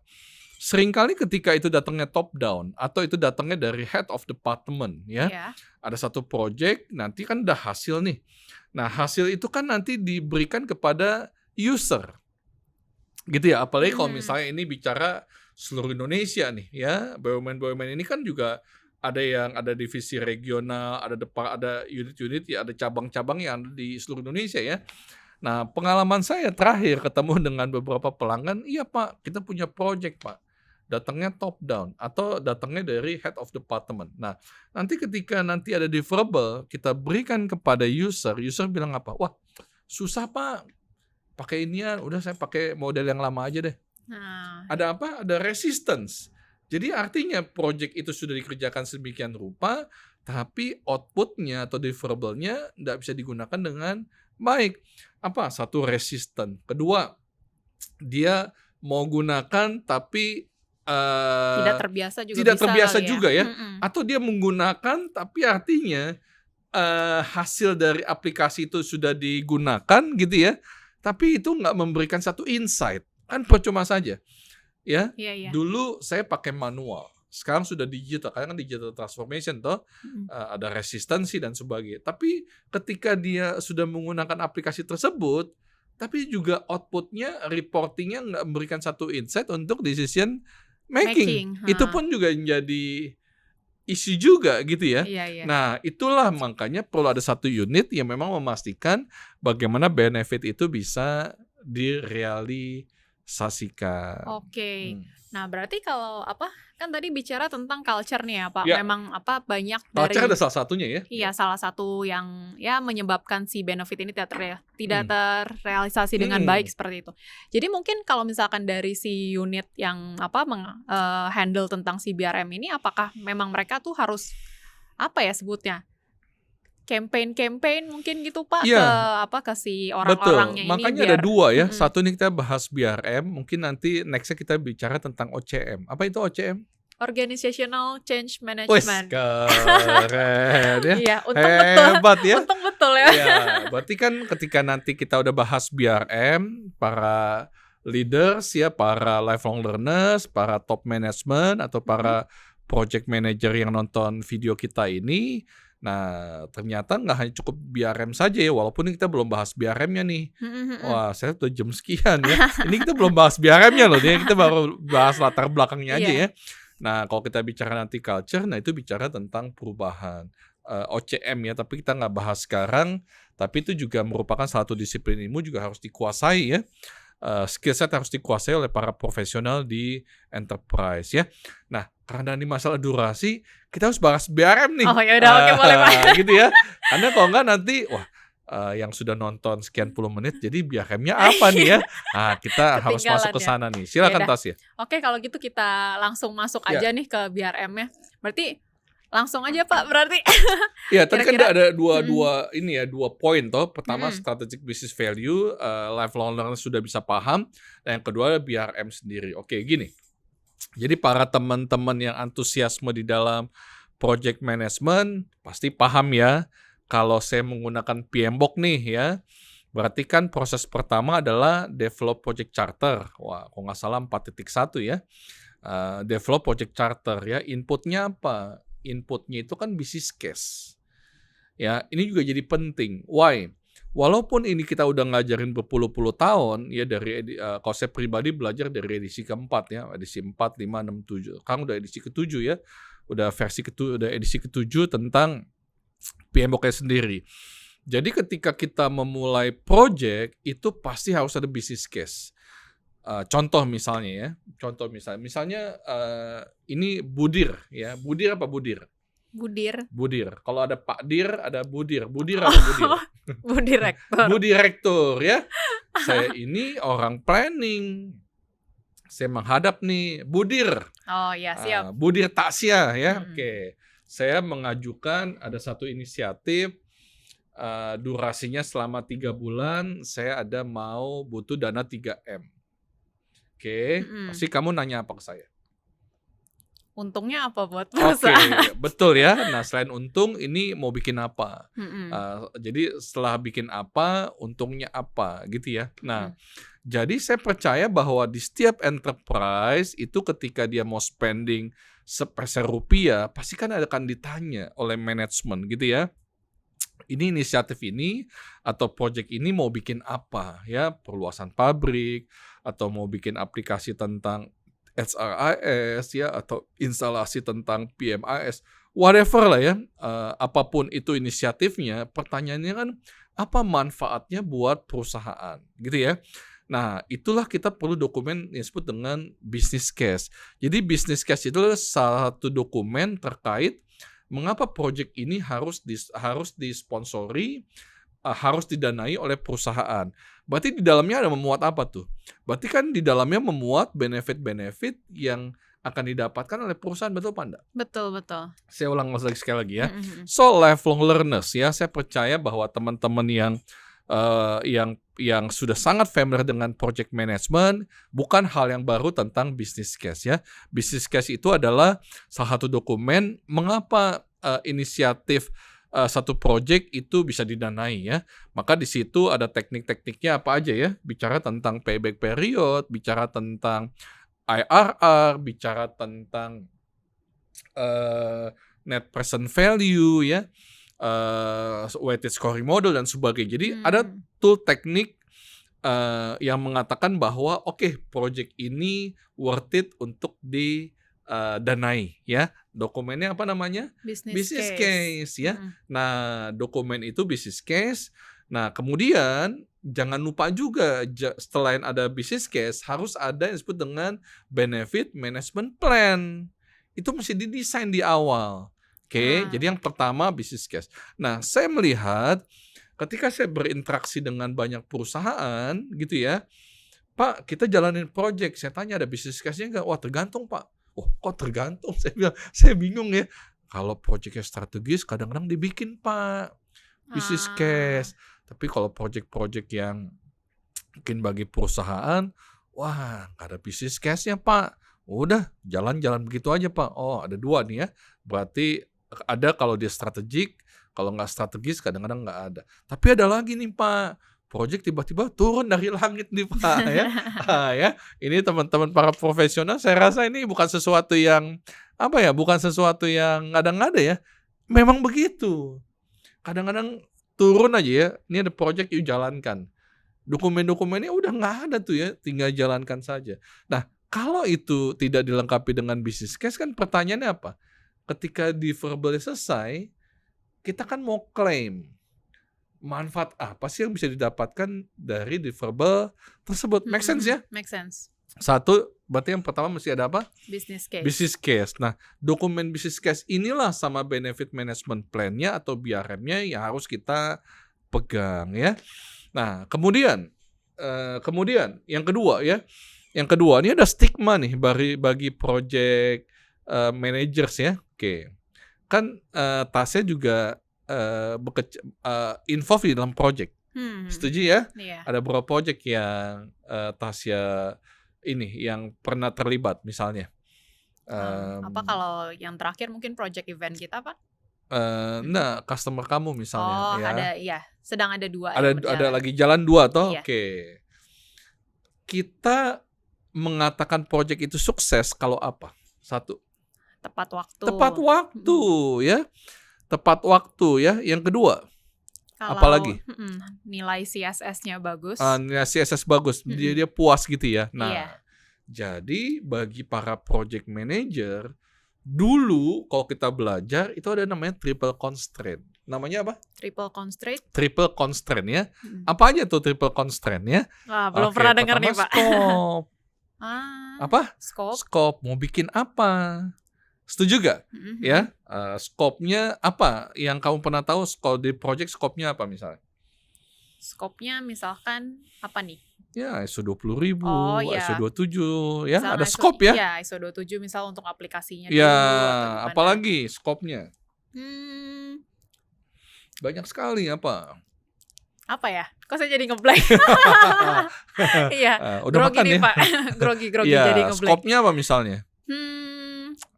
Seringkali ketika itu datangnya top down atau itu datangnya dari head of department ya. Iya. Ada satu project, nanti kan udah hasil nih. Nah, hasil itu kan nanti diberikan kepada user. Gitu ya, apalagi kalau misalnya ini bicara seluruh Indonesia nih ya. BUMN-BUMN ini kan juga ada yang ada divisi regional, ada unit-unit ya, ada cabang-cabang yang ada di seluruh Indonesia ya. Nah, pengalaman saya terakhir ketemu dengan beberapa pelanggan, iya Pak, kita punya project Pak. Datangnya top down atau datangnya dari head of department. Nah, nanti ketika nanti ada deliverable, kita berikan kepada user bilang apa? Wah, susah Pak, pakai inian, udah saya pakai model yang lama aja deh. Nah, Ada apa? Ada resistance. Jadi artinya project itu sudah dikerjakan sedemikian rupa, tapi outputnya atau deliverable-nya tidak bisa digunakan dengan baik. Apa? Satu, resisten. Kedua, dia mau gunakan tapi tidak terbiasa juga tidak bisa terbiasa kali juga ya. Atau dia menggunakan tapi artinya hasil dari aplikasi itu sudah digunakan gitu ya, tapi itu nggak memberikan satu insight. Kan percuma saja. Ya. Iya. Dulu saya pakai manual. Sekarang sudah digital, karena kan digital transformation toh, ada resistensi dan sebagainya. Tapi ketika dia sudah menggunakan aplikasi tersebut, tapi juga outputnya, reportingnya nggak memberikan satu insight untuk decision making. Itu pun juga menjadi isu juga gitu ya. Iya. Nah, itulah makanya perlu ada satu unit yang memang memastikan bagaimana benefit itu bisa direalisasikan. Oke. Nah, berarti kalau kan tadi bicara tentang culture nih ya Pak. Ya. Memang banyak dari Culture ada salah satunya ya. Iya, salah satu yang ya menyebabkan si benefit ini tidak terrealisasi dengan baik seperti itu. Jadi mungkin kalau misalkan dari si unit yang handle tentang si BRM ini, apakah memang mereka tuh harus sebutnya? Campaign mungkin gitu Pak, ke si orang-orangnya ini. Makanya ada dua ya. Satu ini kita bahas BRM, mungkin nanti nextnya kita bicara tentang OCM. Apa itu OCM? Organizational Change Wes, Management. keren ya. Iya, untung betul. Hebat ya. Untung betul ya. Ya, berarti kan ketika nanti kita udah bahas BRM, para leaders ya, para lifelong learners, para top management atau para project manager yang nonton video kita ini, nah ternyata nggak hanya cukup BRM saja ya, walaupun kita belum bahas BRM-nya nih. Wah, saya udah jam sekian ya. Ini kita belum bahas BRM-nya loh, kita baru bahas latar belakangnya aja ya. Nah, kalau kita bicara nanti culture, nah itu bicara tentang perubahan. OCM ya, tapi kita nggak bahas sekarang, tapi itu juga merupakan satu disiplin ilmu juga harus dikuasai ya. Skill set harus dikuasai oleh para profesional di enterprise ya. Nah, karena ini masalah durasi, kita harus bahas BRM nih. Oh ya udah, oke, boleh Pak. Gitu ya. Karena kalau nggak nanti, yang sudah nonton sekian puluh menit, jadi BRM-nya apa nih ya? Nah, kita harus masuk ke sana nih. Silakan Tas ya. Oke, kalau gitu kita langsung masuk aja nih ke BRM-nya. Berarti Langsung aja Pak berarti. Ya, tadi kan Kira-kira ada mhm, dua poin toh. Pertama mhm. strategic business value, lifelong learner sudah bisa paham, dan yang kedua BRM sendiri. Oke, gini. Jadi para teman-teman yang antusiasme di dalam project management pasti paham ya, kalau saya menggunakan PMBOK nih ya, berarti kan proses pertama adalah develop project charter. Wah, kalau nggak salah 4.1 ya. Develop project charter ya. Inputnya apa? Inputnya itu kan business case. Ya, ini juga jadi penting. Why? Walaupun ini kita udah ngajarin berpuluh-puluh tahun ya kalau saya pribadi belajar dari edisi keempat ya, edisi 4, 5, 6, 7. Sekarang udah edisi ke-7 ya. Udah edisi ke-7 tentang PMBOK sendiri. Jadi ketika kita memulai project itu pasti harus ada business case. Contoh misalnya ini Budir ya. Budir apa Budir? Budir. Budir. Kalau ada Pak Dir, ada Budir. Budir apa Budir? Oh, Bu Direktur. Bu Direktur ya. Saya ini orang planning. Saya menghadap nih Budir. Oh ya, siap. Budir Tasya ya. Mhm. Oke. Saya mengajukan ada satu inisiatif, durasinya selama 3 bulan, saya butuh dana 3M. Oke, Mhm. pasti kamu nanya apa ke saya? Untungnya apa buat Oke, perusahaan? betul ya. Nah, selain untung, ini mau bikin apa? Mhm, Jadi setelah bikin apa, untungnya apa, gitu ya. Nah, mhm. jadi saya percaya bahwa di setiap enterprise itu ketika dia mau spending sepeser rupiah, pasti kan akan ditanya oleh manajemen, gitu ya. Ini inisiatif ini atau project ini mau bikin apa ya, perluasan pabrik atau mau bikin aplikasi tentang HRIS ya atau instalasi tentang PMIS, whatever lah ya, apapun itu inisiatifnya, pertanyaannya kan apa manfaatnya buat perusahaan gitu ya. Nah, itulah kita perlu dokumen yang disebut dengan business case. Jadi business case itu adalah salah satu dokumen terkait mengapa project ini harus disponsori, harus didanai oleh perusahaan. Berarti di dalamnya ada memuat apa tuh? Berarti kan di dalamnya memuat benefit-benefit yang akan didapatkan oleh perusahaan, betul apa enggak? Betul betul. Saya ulang lagi sekali lagi ya. Mhm, mhm. So lifelong learners ya, saya percaya bahwa teman-teman yang sudah sangat familiar dengan project management, bukan hal yang baru tentang business case ya. Business case itu adalah salah satu dokumen mengapa inisiatif satu project itu bisa didanai ya. Maka di situ ada teknik-tekniknya apa aja ya. Bicara tentang payback period, bicara tentang IRR, bicara tentang net present value ya, weighted scoring model dan sebagainya. Jadi ada Mmm, tool teknik yang mengatakan bahwa oke, project ini worth it untuk didanai ya. Dokumennya apa namanya? business Business case. case ya. Mhm. Nah, dokumen itu business case. Nah, kemudian jangan lupa juga selain ada business case harus ada yang disebut dengan benefit management plan. Itu mesti didesain di awal. Oke, Ah, jadi yang pertama business case. Nah, saya melihat ketika saya berinteraksi dengan banyak perusahaan gitu ya, Pak, kita jalanin project. Saya tanya ada business case-nya nggak? Wah, tergantung, Pak. Oh, kok tergantung? Saya bilang, saya bingung ya. Kalau projectnya strategis, kadang-kadang dibikin, Pak, business ah. case. Tapi kalau project-project yang mungkin bagi perusahaan, wah, nggak ada business case-nya, Pak. Udah, jalan-jalan begitu aja, Pak. Oh, ada 2 nih ya. Berarti ada kalau dia strategik, kalau nggak strategis kadang-kadang nggak ada. Tapi ada lagi nih, Pak. Project tiba-tiba turun dari langit nih, Pak, ya. Ya, ini teman-teman para profesional, saya rasa ini bukan sesuatu yang, apa ya, bukan sesuatu yang ngada-ngada ya. Memang begitu. Kadang-kadang turun aja ya, ini ada project, yuk jalankan. Dokumen-dokumennya udah nggak ada tuh ya, tinggal jalankan saja. Nah, kalau itu tidak dilengkapi dengan business case kan pertanyaannya apa? Ketika deliverable selesai, kita kan mau klaim manfaat apa sih yang bisa didapatkan dari deliverable tersebut? Mhm, Make sense mhm. ya? Make sense. Satu, berarti yang pertama mesti ada apa? Business case. Business case. Nah, dokumen business case inilah sama benefit management plan-nya atau BRM-nya yang harus kita pegang ya. Nah, kemudian yang kedua ya, yang kedua ini ada stigma nih bagi project managers ya. Oke. kan Tasya juga involved di dalam project. Setuju ya? Iya. Ada beberapa project yang Tasya ini yang pernah terlibat misalnya. Apa kalau yang terakhir mungkin project event kita, Pak? Nah, customer kamu misalnya ya. Ada, iya. Sedang ada 2 Ada yang berjalan. lagi jalan 2 toh? Iya. Oke. Kita mengatakan project itu sukses kalau apa? 1, Tepat waktu. tepat waktu ya. Tepat waktu ya. Yang kedua, Kalau apalagi? Nilai CSS-nya bagus. Nilai CSS bagus. Dia puas gitu ya. Nah, Iya. jadi bagi para project manager, dulu kalau kita belajar itu ada namanya triple constraint. Namanya apa? Triple constraint. Triple constraint ya. Apa aja tuh triple constraint ya? Wah, belum pernah dengar nih, Pak. Scope. Apa? Scope. Scope mau bikin apa? Setuju gak? Ya, scope-nya apa? Yang kamu pernah tahu kalau di project scope-nya apa misalnya? Scope-nya misalkan apa nih? Ya, ISO 20.000, iya. ISO 27, ya, Misalnya ada scope ya? Iya, ISO 27 misal untuk aplikasinya Ya, dulu atau gimana. apalagi scope-nya? Banyak sekali apa? Apa ya? Kok saya jadi ngeblank? Iya, Udah grogi makan nih, ya? Pak. grogi Iya, jadi ngeblank. scope-nya apa misalnya?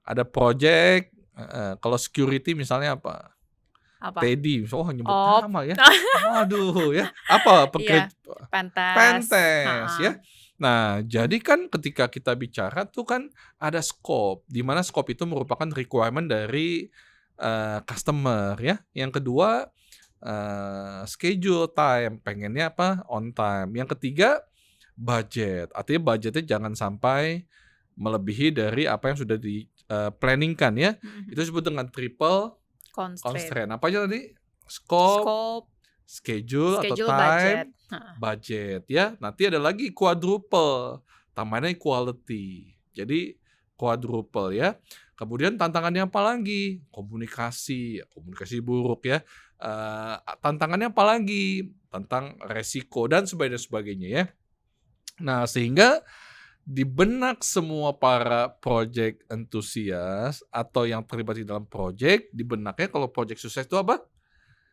Ada project, kalau security misalnya apa? Apa? Teddy, nyebut Oh. nama ya. Waduh ya. Apa? Iya, Pentest. Pentest ya. Nah, jadi kan ketika kita bicara tuh kan ada scope, di mana scope itu merupakan requirement dari customer ya. Yang kedua schedule time, pengennya apa? On time. Yang ketiga budget, artinya budgetnya jangan sampai melebihi dari apa yang sudah di planningkan ya. Itu disebut dengan triple constraint. Apa aja tadi? Scope, schedule atau time, budget ya. Nanti ada lagi quadruple, tambahannya equality. Jadi quadruple ya. Kemudian tantangannya apa lagi? Komunikasi buruk ya. Tantangannya apa lagi? Tentang resiko dan sebagainya ya. Nah, sehingga di benak semua para project enthusiast atau yang terlibat di dalam project, di benaknya kalau project sukses itu apa?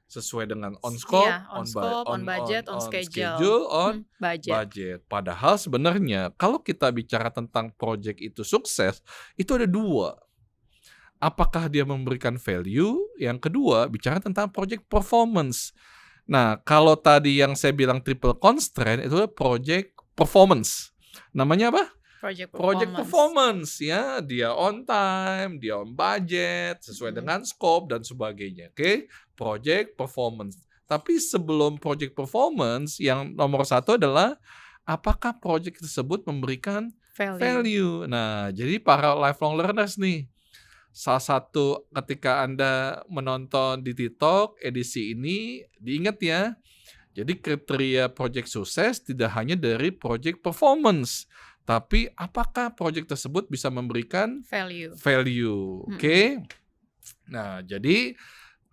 Sesuai dengan on scope, on budget, on schedule, on budget. Padahal sebenarnya kalau kita bicara tentang project itu sukses, itu ada 2. Apakah dia memberikan value? Yang kedua, bicara tentang project performance. Nah, kalau tadi yang saya bilang triple constraint itu project performance. Namanya apa? Project performance ya, dia on time, dia on budget, sesuai dengan scope dan sebagainya. Oke, project performance. Tapi sebelum project performance, yang nomor 1 adalah apakah project tersebut memberikan value. Nah, jadi para lifelong learners nih, salah satu ketika Anda menonton di TikTok edisi ini, diingat ya. Jadi kriteria project sukses tidak hanya dari project performance, tapi apakah project tersebut bisa memberikan value. Oke. Nah, jadi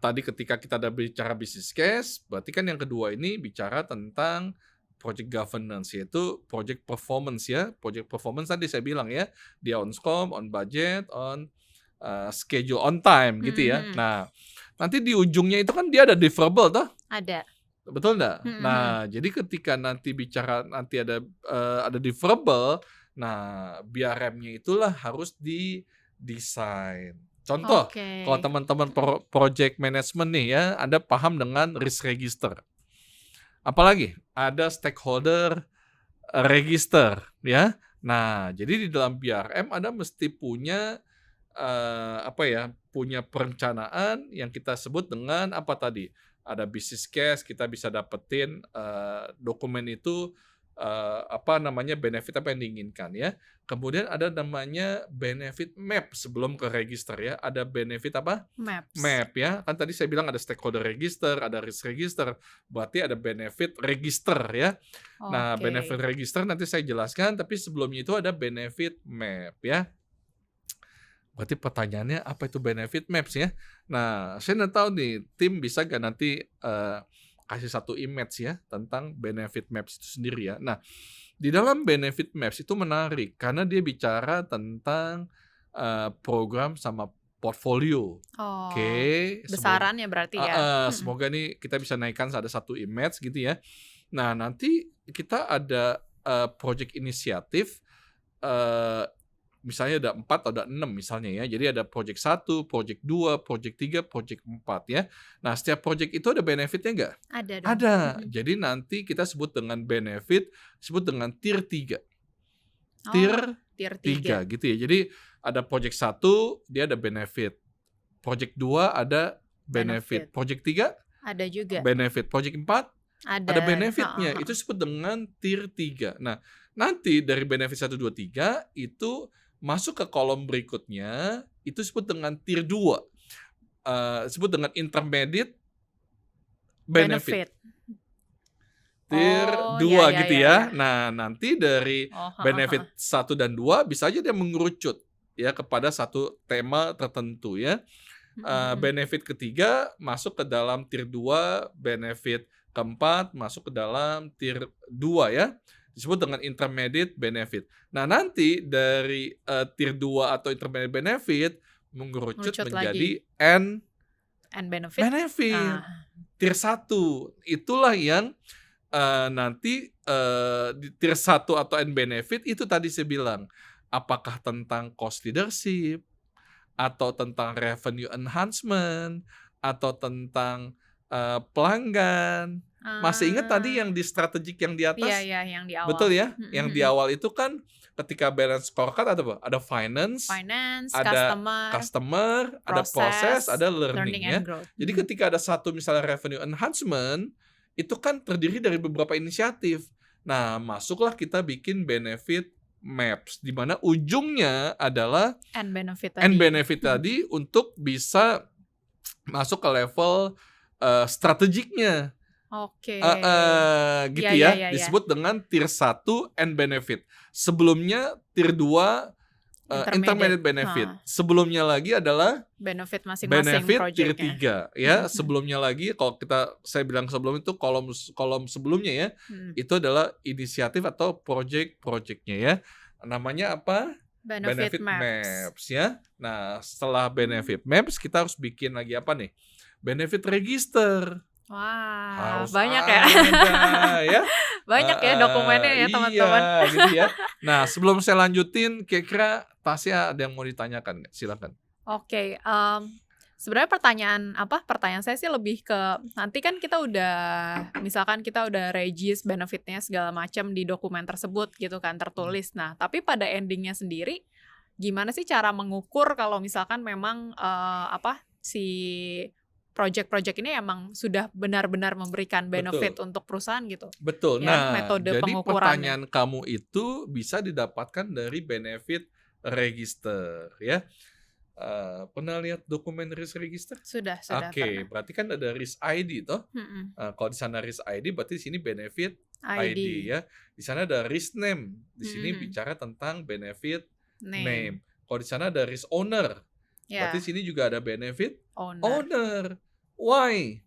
tadi ketika kita ada bicara business case, berarti kan yang kedua ini bicara tentang project governance, yaitu project performance ya. Project performance tadi saya bilang ya, dia on scope, on budget, on schedule, on time gitu ya. Nah, nanti di ujungnya itu kan dia ada deliverable toh? Ada. Betul nggak? Nah, jadi ketika nanti bicara nanti ada deliverable, nah BRM-nya itulah harus didesain. Contoh, kalau teman-teman project management nih ya, Anda paham dengan risk register. Apalagi ada stakeholder register ya. Nah, jadi di dalam BRM Anda mesti punya punya perencanaan yang kita sebut dengan apa tadi? Ada business case, kita bisa dapetin dokumen itu benefit apa yang diinginkan ya. Kemudian ada namanya benefit map sebelum ke register ya. Ada benefit apa? Map ya. Kan tadi saya bilang ada stakeholder register, ada risk register. Berarti ada benefit register ya. Nah, benefit register nanti saya jelaskan, tapi sebelumnya itu ada benefit map ya. Berarti pertanyaannya apa itu benefit maps ya? Nah, saya nggak tahu nih, tim bisa nggak nanti kasih satu image ya tentang benefit maps itu sendiri ya. Nah, di dalam benefit maps itu menarik karena dia bicara tentang program sama Oh, portfolio. Oke, besarannya berarti ya. semoga nih kita bisa naikkan ada satu image gitu ya. Nah, nanti kita ada project inisiatif, misalnya ada 4 atau ada 6 misalnya ya. Jadi ada project 1, project 2, project 3, project 4 ya. Nah, setiap project itu ada benefitnya nggak? Ada dong. Ada. Jadi nanti kita sebut dengan benefit, sebut dengan tier 3. Tier Tier 3 3. gitu ya. Jadi ada project 1 dia ada benefit. Project 2 ada benefit. Project 3 Ada juga. benefit. Project 4 ada benefitnya. Itu disebut dengan tier 3. Nah, nanti dari benefit 1, 2, 3 itu masuk ke kolom berikutnya, itu disebut dengan tier 2. Disebut dengan intermediate benefit. Tier 2 gitu ya. Nah, nanti dari benefit 1 dan 2 bisa aja dia mengerucut ya kepada satu tema tertentu ya. Benefit ketiga masuk ke dalam tier 2, benefit keempat masuk ke dalam tier 2 ya. Disebut dengan intermediate benefit. Nah, nanti dari tier 2 atau intermediate benefit mengerucut menjadi end benefit. Tier 1. Itulah yang nanti di tier 1 atau end benefit itu tadi saya bilang. Apakah tentang cost leadership, atau tentang revenue enhancement, atau tentang pelanggan. Masih ingat tadi yang di strategik yang di atas? Iya, yang di awal. Betul ya? Yang di awal itu kan ketika balance scorecard ada apa? Ada finance, ada customer, ada proses, ada learning ya. Jadi ketika ada satu misalnya revenue enhancement, itu kan terdiri dari beberapa inisiatif. Nah, masuklah kita bikin benefit maps, di mana ujungnya adalah end benefit tadi untuk bisa masuk ke level strategiknya. Oke. Gitu ya. Disebut dengan tier 1 end benefit. Sebelumnya tier 2 intermediate benefit. Sebelumnya lagi adalah benefit masing-masing benefit project-nya. tier 3 ya. Sebelumnya lagi kalau saya bilang sebelum itu kolom sebelumnya ya. Itu adalah inisiatif atau project-projectnya ya. Namanya apa? Benefit maps ya. Nah, setelah benefit maps kita harus bikin lagi apa nih? Benefit register. Wah, harus banyak ya. Banyak ya dokumennya ya teman-teman. Iya, gitu ya. Nah, sebelum saya lanjutin, kira-kira Tasya ada yang mau ditanyakan nggak? Silakan. Oke, sebenarnya pertanyaan saya sih lebih ke nanti kan kita udah misalkan kita udah regis benefitnya segala macam di dokumen tersebut gitu kan tertulis. Nah, tapi pada endingnya sendiri gimana sih cara mengukur kalau misalkan memang si project-project ini emang sudah benar-benar memberikan benefit untuk perusahaan gitu. Betul. Ya, Nah, metode jadi pengukurannya. pertanyaan kamu itu bisa didapatkan dari benefit register ya. Pernah lihat dokumen risk register? Sudah. Oke, berarti kan ada risk ID toh. Kalau di sana risk ID berarti di sini benefit ID ya. Di sana ada risk name. Di sini bicara tentang benefit name. Kalau di sana ada risk owner. Berarti di sini juga ada benefit owner. Why?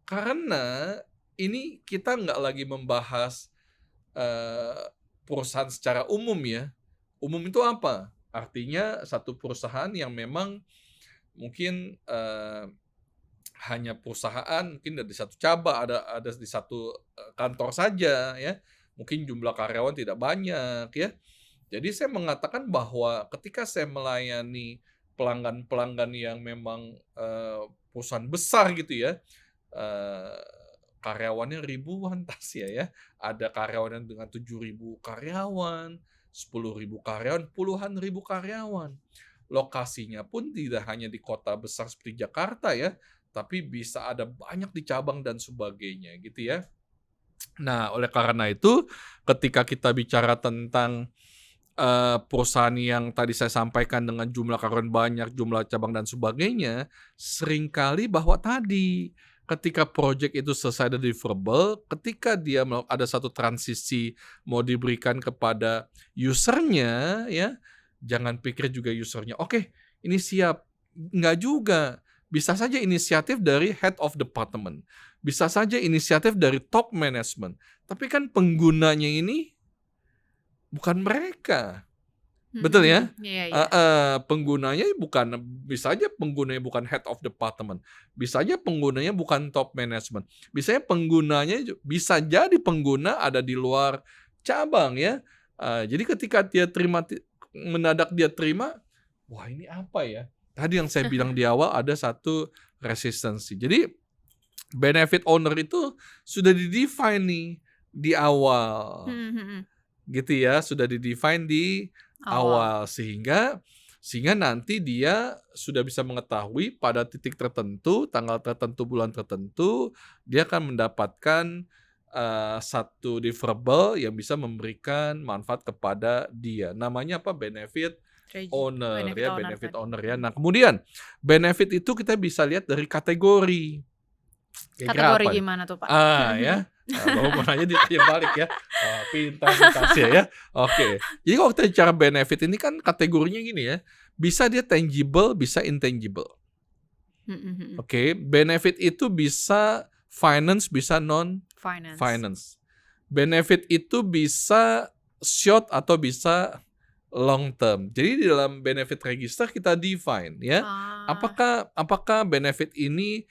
Karena ini kita nggak lagi membahas perusahaan secara umum ya. Umum itu apa? Artinya satu perusahaan yang memang mungkin hanya perusahaan, mungkin ada di satu cabang, ada di satu kantor saja ya. Mungkin jumlah karyawan tidak banyak ya. Jadi saya mengatakan bahwa ketika saya melayani pelanggan-pelanggan yang memang perusahaan besar gitu ya, karyawannya ribuan Tasya ya. Ada karyawan yang dengan 7.000 karyawan, 10.000 karyawan, puluhan ribu karyawan. Lokasinya pun tidak hanya di kota besar seperti Jakarta ya, tapi bisa ada banyak di cabang dan sebagainya gitu ya. Nah, oleh karena itu ketika kita bicara tentang perusahaan yang tadi saya sampaikan dengan jumlah karyawan banyak, jumlah cabang dan sebagainya, seringkali bahwa tadi ketika project itu selesai deliverable, ketika dia ada satu transisi mau diberikan kepada usernya ya, jangan pikir juga usernya, oke, ini siap. Nggak juga. Bisa saja inisiatif dari head of department. Bisa saja inisiatif dari top management. Tapi kan penggunanya ini bukan mereka. Betul ya? Iya, iya. Penggunanya bukan bisa aja penggunanya bukan head of department, bisa aja penggunanya bukan top management, bisa jadi pengguna ada di luar cabang ya. Jadi ketika dia mendadak dia terima, wah ini apa ya? Tadi yang saya bilang di awal ada satu resistensi. Jadi benefit owner itu sudah di-define nih di awal. Gitu ya, sudah di-define di awal sehingga nanti dia sudah bisa mengetahui pada titik tertentu, tanggal tertentu, bulan tertentu, dia akan mendapatkan satu deliverable yang bisa memberikan manfaat kepada dia. Namanya apa? Benefit owner ya, benefit owner ya. Nah, kemudian benefit itu kita bisa lihat dari kategori. Kategori gimana tuh, Pak? Ya. Baru mau nanya ditanya balik ya. Pintar ya. Oke. Jadi kalau kita bicara benefit ini kan kategorinya gini ya. Bisa dia tangible, bisa intangible. Oke. Benefit itu bisa finance, bisa non-finance. Benefit itu bisa short atau bisa long term. Jadi di dalam benefit register kita define ya. Apakah benefit ini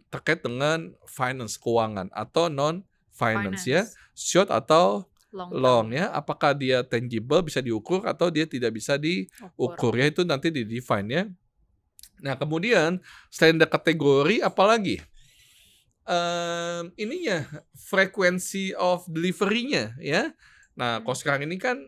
terkait dengan finance, keuangan atau non finance ya, short atau long ya. Apakah dia tangible bisa diukur atau dia tidak bisa diukur ya, itu nanti di define ya. Nah, kemudian selain kategori apalagi ininya frequency of delivery-nya ya. Nah, kalau sekarang ini kan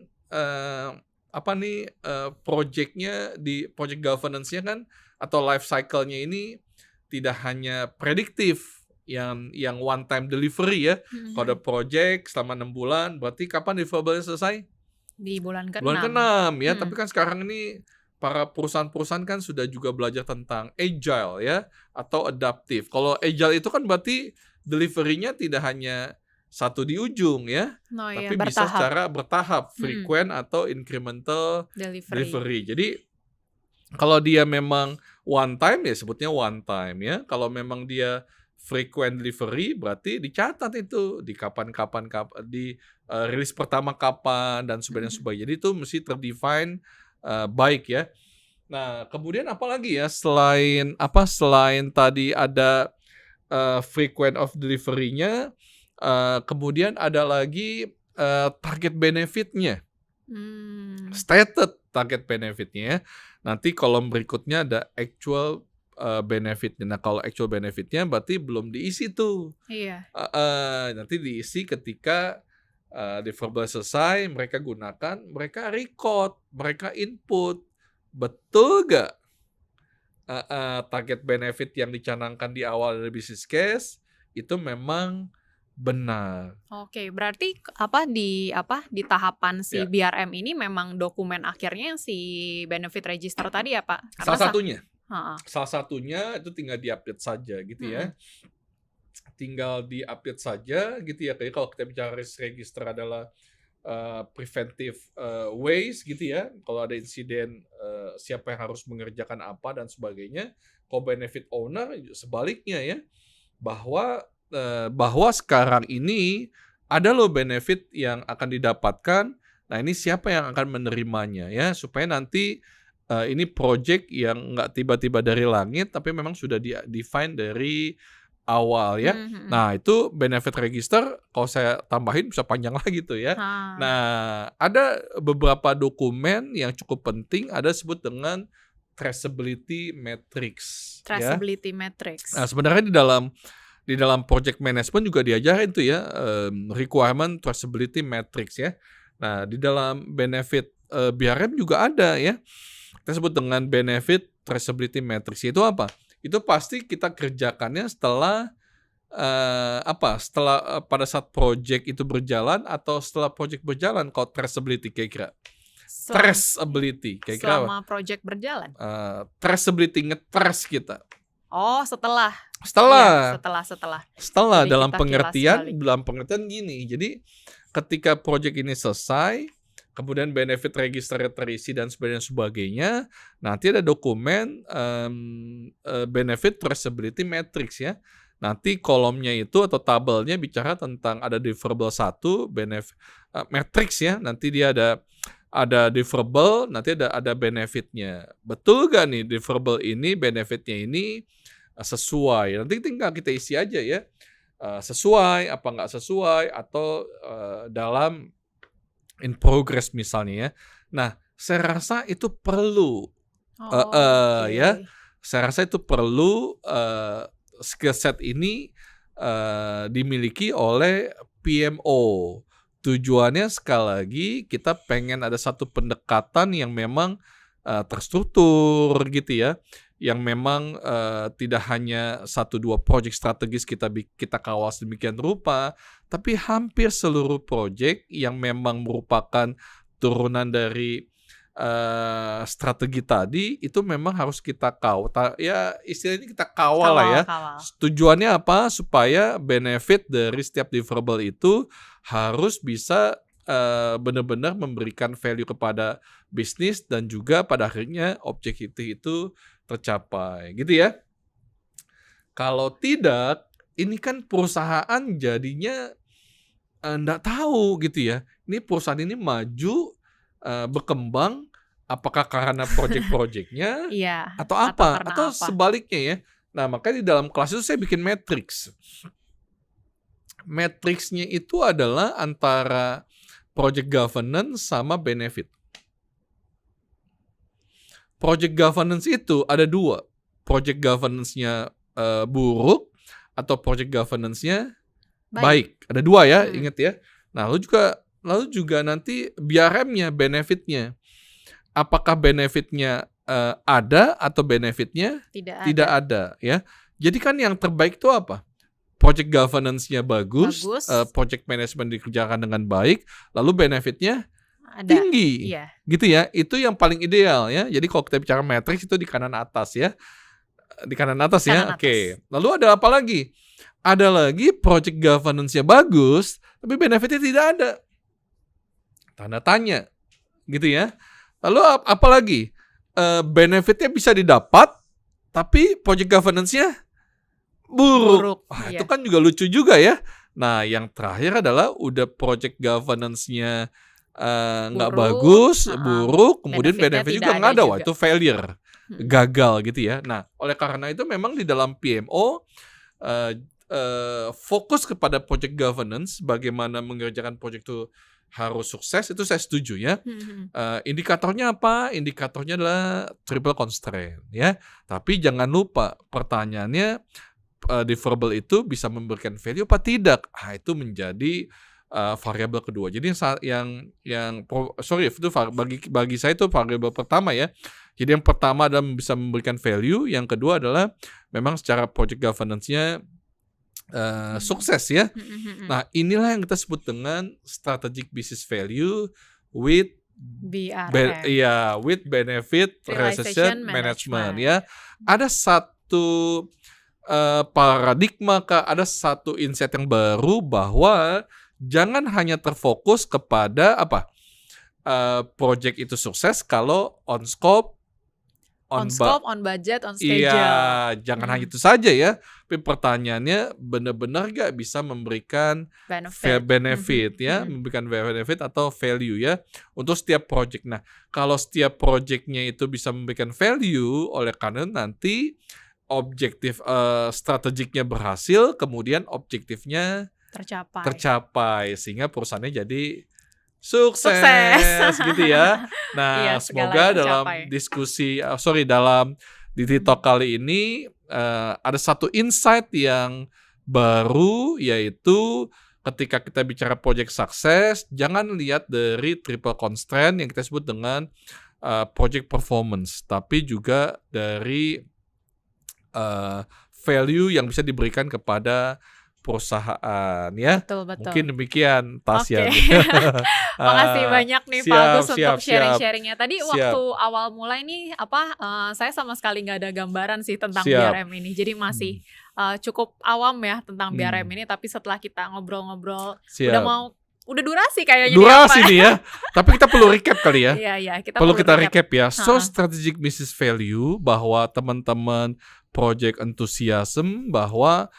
project-nya di project governance-nya kan atau life cycle-nya ini tidak hanya prediktif yang one time delivery ya. Kalau ada project selama 6 bulan, berarti kapan deliverable selesai? Di bulan ke-6. Bulan ke-6 ya. Tapi kan sekarang ini para perusahaan-perusahaan kan sudah juga belajar tentang agile ya atau adaptive. Kalau agile itu kan berarti delivery-nya tidak hanya satu di ujung ya, tapi bisa secara bertahap, frequent atau incremental delivery. Jadi kalau dia memang one time ya sebutnya one time ya. Kalau memang dia frequent delivery berarti dicatat itu di kapan di rilis pertama kapan dan sebagainya. Jadi itu mesti terdefine baik ya. Nah, kemudian apalagi ya selain tadi ada frequent of delivery-nya, kemudian ada lagi target benefit-nya. Stated target benefit-nya. Nanti kolom berikutnya ada actual benefit-nya. Nah, kalau actual benefit-nya berarti belum diisi tuh. Iya. Nanti diisi ketika deliverable selesai, mereka gunakan, mereka record, mereka input. Betul gak target benefit yang dicanangkan di awal dari business case itu memang benar. Oke, berarti di tahapan si BRM ini memang dokumen akhirnya si benefit register tadi ya, Pak? Salah satunya itu tinggal diupdate saja gitu ya. Tinggal diupdate saja gitu ya. Kayak kalau kita bicara risk register adalah preventive ways gitu ya. Kalau ada insiden siapa yang harus mengerjakan apa dan sebagainya. Kalau benefit owner sebaliknya ya, bahwa sekarang ini ada loh benefit yang akan didapatkan. Nah, ini siapa yang akan menerimanya ya, supaya nanti ini project yang nggak tiba-tiba dari langit, tapi memang sudah define dari awal ya. Nah, itu benefit register, kalau saya tambahin bisa panjang lagi tuh ya. Nah, ada beberapa dokumen yang cukup penting, ada disebut dengan traceability matrix. Traceability matrix. Nah, sebenarnya di dalam project management juga diajarin tuh ya, requirement traceability matrix ya. Nah, di dalam benefit BRM juga ada ya. Kita sebut dengan benefit traceability matrix. Itu apa? Itu pasti kita kerjakannya setelah pada saat project itu berjalan atau setelah project berjalan. Kalau traceability kira-kira. Traceability kira-kira selama project berjalan. Traceability nge-trace kita. Oh, setelah. Setelah Jadi dalam pengertian gini. Jadi ketika project ini selesai, kemudian benefit register terisi dan sebagainya, nanti ada dokumen benefit traceability matrix ya. nanti kolomnya itu atau tabelnya bicara tentang ada deliverable 1, matrix ya, nanti dia ada deliverable, nanti ada benefitnya. Betul gak nih deliverable ini, benefitnya ini sesuai? Nanti tinggal kita isi aja ya, sesuai, apa nggak sesuai, atau dalam in progress misalnya ya. Nah, saya rasa itu perlu, ya, saya rasa itu perlu skill set ini dimiliki oleh PMO. Tujuannya sekali lagi kita pengen ada satu pendekatan yang memang terstruktur gitu ya, yang memang tidak hanya 1-2 proyek strategis kita kawal sedemikian rupa, tapi hampir seluruh proyek yang memang merupakan turunan dari strategi tadi itu memang harus kita kawal. Ya istilahnya kita kawal lah ya. Tujuannya apa? Supaya benefit dari setiap deliverable itu harus bisa benar-benar memberikan value kepada bisnis dan juga pada akhirnya objektif itu tercapai, gitu ya. Kalau tidak, ini kan perusahaan jadinya nggak tahu gitu ya. Ini perusahaan ini maju, berkembang, apakah karena project-projectnya atau apa? Atau sebaliknya ya. Nah, makanya di dalam kelas itu saya bikin matrix. Matrixnya itu adalah antara project governance sama benefit. Project governance itu ada 2. Project governance-nya buruk atau project governance-nya baik. Ada 2 ya, ingat ya. Nah, lalu juga nanti BRM-nya, benefit-nya. Apakah benefit-nya ada atau benefit-nya tidak ada ya. Jadi kan yang terbaik itu apa? Project governance-nya bagus. Project management dikerjakan dengan baik, lalu benefit-nya tinggi, gitu ya. Itu yang paling ideal ya. Jadi kalau kita bicara matrix itu di kanan atas ya, di kanan atas ya. Oke. Lalu ada apa lagi? Ada lagi project governance-nya bagus, tapi benefitnya tidak ada. Tanda tanya, gitu ya. Lalu apa lagi? Benefitnya bisa didapat, tapi project governance-nya buruk. Itu kan juga lucu juga ya. Nah, yang terakhir adalah udah project governance-nya nggak bagus, buruk, kemudian benefit juga nggak ada. Wah, itu failure, gagal gitu ya. Nah, oleh karena itu memang di dalam PMO fokus kepada project governance, bagaimana mengerjakan project itu harus sukses, itu saya setuju ya. Indikatornya apa? Indikatornya adalah triple constraint ya. Tapi jangan lupa pertanyaannya, deliverable itu bisa memberikan value apa tidak? Itu menjadi variabel kedua. Jadi itu bagi saya itu variabel pertama ya. Jadi yang pertama adalah bisa memberikan value, yang kedua adalah memang secara project governance-nya sukses ya. Nah, inilah yang kita sebut dengan strategic business value with BRM. With benefit realization management ya. Ada satu paradigma, ada satu insight yang baru bahwa jangan hanya terfokus kepada project itu sukses kalau on scope, on budget, on schedule. Iya, jangan hanya itu saja ya. Tapi pertanyaannya benar-benar gak bisa memberikan benefit ya, memberikan benefit atau value ya untuk setiap project. Nah, kalau setiap projectnya itu bisa memberikan value, oleh karena nanti objektif strategiknya berhasil, kemudian objektifnya tercapai sehingga perusahaannya jadi sukses gitu ya. Nah, semoga dalam diskusi dalam DT Talk kali ini ada satu insight yang baru, yaitu ketika kita bicara project sukses, jangan lihat dari triple constraint yang kita sebut dengan project performance, tapi juga dari value yang bisa diberikan kepada perusahaan ya. Betul. Mungkin demikian, Tasya. Makasih banyak nih Pak Agus untuk sharing-sharingnya. Tadi waktu awal mulai nih saya sama sekali nggak ada gambaran sih tentang BRM ini. Jadi masih cukup awam ya tentang BRM ini. Tapi setelah kita ngobrol-ngobrol, udah durasi kayaknya. Durasi nih ya. Tapi kita perlu recap kali ya. Iya, kita perlu recap ya. So strategic business value, bahwa teman-teman project enthusiasm, bahwa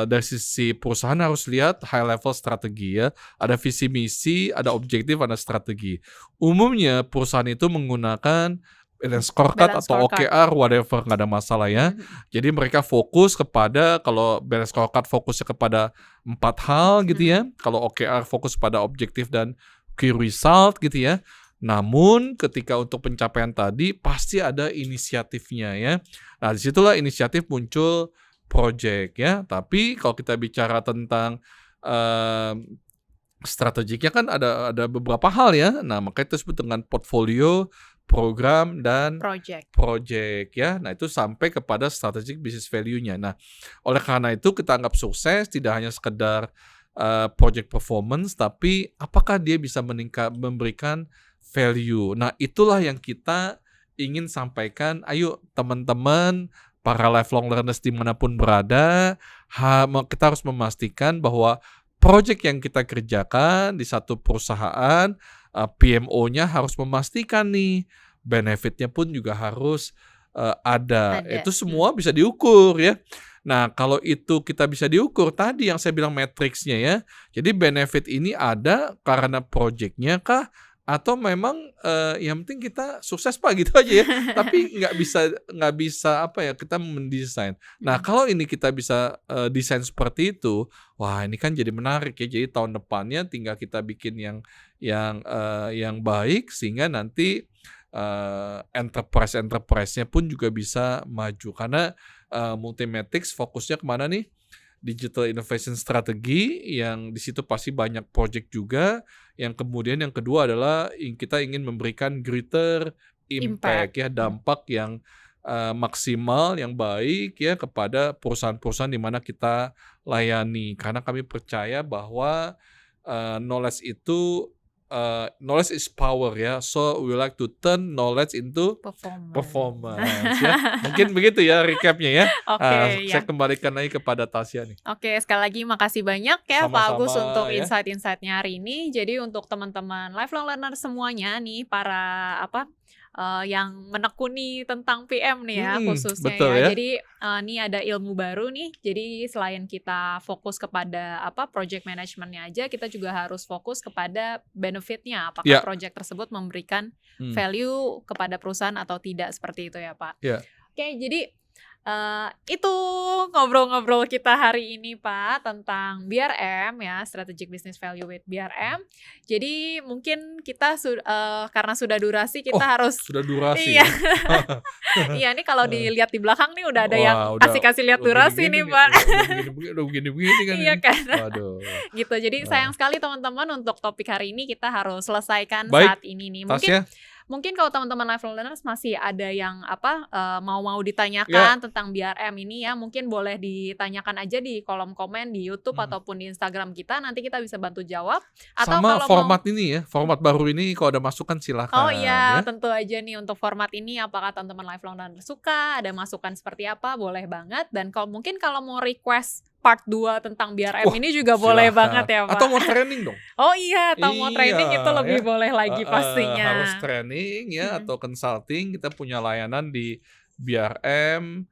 dari sisi perusahaan harus lihat high level strategi ya. Ada visi misi, ada objektif, ada strategi. Umumnya perusahaan itu menggunakan balance scorecard Balance atau scorecard. OKR, whatever, nggak ada masalah ya. Jadi mereka fokus kepada, kalau balance scorecard fokusnya kepada 4 hal gitu ya. Kalau OKR fokus pada objektif dan key result gitu ya. Namun ketika untuk pencapaian tadi pasti ada inisiatifnya ya. Nah disitulah inisiatif muncul project ya. Tapi kalau kita bicara tentang strategiknya kan ada beberapa hal ya. Nah makanya itu disebut dengan portfolio, program, dan project ya. Nah itu sampai kepada strategic business value-nya. Nah oleh karena itu kita anggap sukses tidak hanya sekedar project performance, tapi apakah dia bisa memberikan value. Nah itulah yang kita ingin sampaikan. Ayo teman-teman, para lifelong learners dimanapun berada, kita harus memastikan bahwa project yang kita kerjakan di satu perusahaan, PMO-nya harus memastikan nih, benefitnya pun juga harus ada. Itu semua bisa diukur ya. Nah kalau itu kita bisa diukur, tadi yang saya bilang matriksnya ya. Jadi benefit ini ada karena project-nya kah? Atau memang yang penting kita sukses Pak gitu aja ya. Tapi nggak bisa apa ya, kita mendesain. Nah kalau ini kita bisa desain seperti itu, wah ini kan jadi menarik ya. Jadi tahun depannya tinggal kita bikin yang baik sehingga nanti enterprise-nya pun juga bisa maju. Karena Multimatrix fokusnya kemana nih? Digital Innovation Strategy, yang di situ pasti banyak project juga. Yang kemudian yang kedua adalah kita ingin memberikan greater impact ya, dampak yang maksimal, yang baik ya kepada perusahaan-perusahaan di mana kita layani. Karena kami percaya bahwa knowledge is power ya. So we like to turn knowledge into performance ya. Mungkin begitu ya recapnya ya. Saya kembalikan lagi kepada Tasya nih. Oke, sekali lagi makasih banyak ya Pak Agus untuk ya. insight-insightnya hari ini. Jadi untuk teman-teman lifelong learner semuanya nih, para yang menekuni tentang PM nih ya khususnya betul ya. ya. Jadi nih ada ilmu baru nih. Jadi selain kita fokus kepada project managementnya aja, kita juga harus fokus kepada benefitnya. Apakah project tersebut memberikan value kepada perusahaan atau tidak, seperti itu ya Pak. Oke, jadi itu ngobrol-ngobrol kita hari ini Pak tentang BRM ya, Strategic Business Value with BRM. Jadi mungkin kita karena sudah durasi, kita harus sudah durasi. Iya. Iya, ini kalau dilihat di belakang nih udah ada yang kasih lihat durasi nih Pak. Udah begini kan. Iya kan. Waduh. Gitu. Jadi sayang sekali teman-teman, untuk topik hari ini kita harus selesaikan saat ini nih. Mungkin kalau teman-teman lifelong learners masih ada yang mau ditanyakan tentang BRM ini ya, mungkin boleh ditanyakan aja di kolom komen di YouTube ataupun di Instagram kita, nanti kita bisa bantu jawab. Atau sama kalau format ini ya, format baru ini kalau ada masukan silakan. Oh iya, tentu aja nih untuk format ini, apakah teman-teman lifelong learners suka, ada masukan seperti apa, boleh banget. Dan kalau mau request part 2 tentang BRM ini juga boleh banget ya Pak. Atau mau training dong. Oh iya, atau mau training itu lebih boleh lagi pastinya. Harus training ya atau consulting, kita punya layanan di BRM.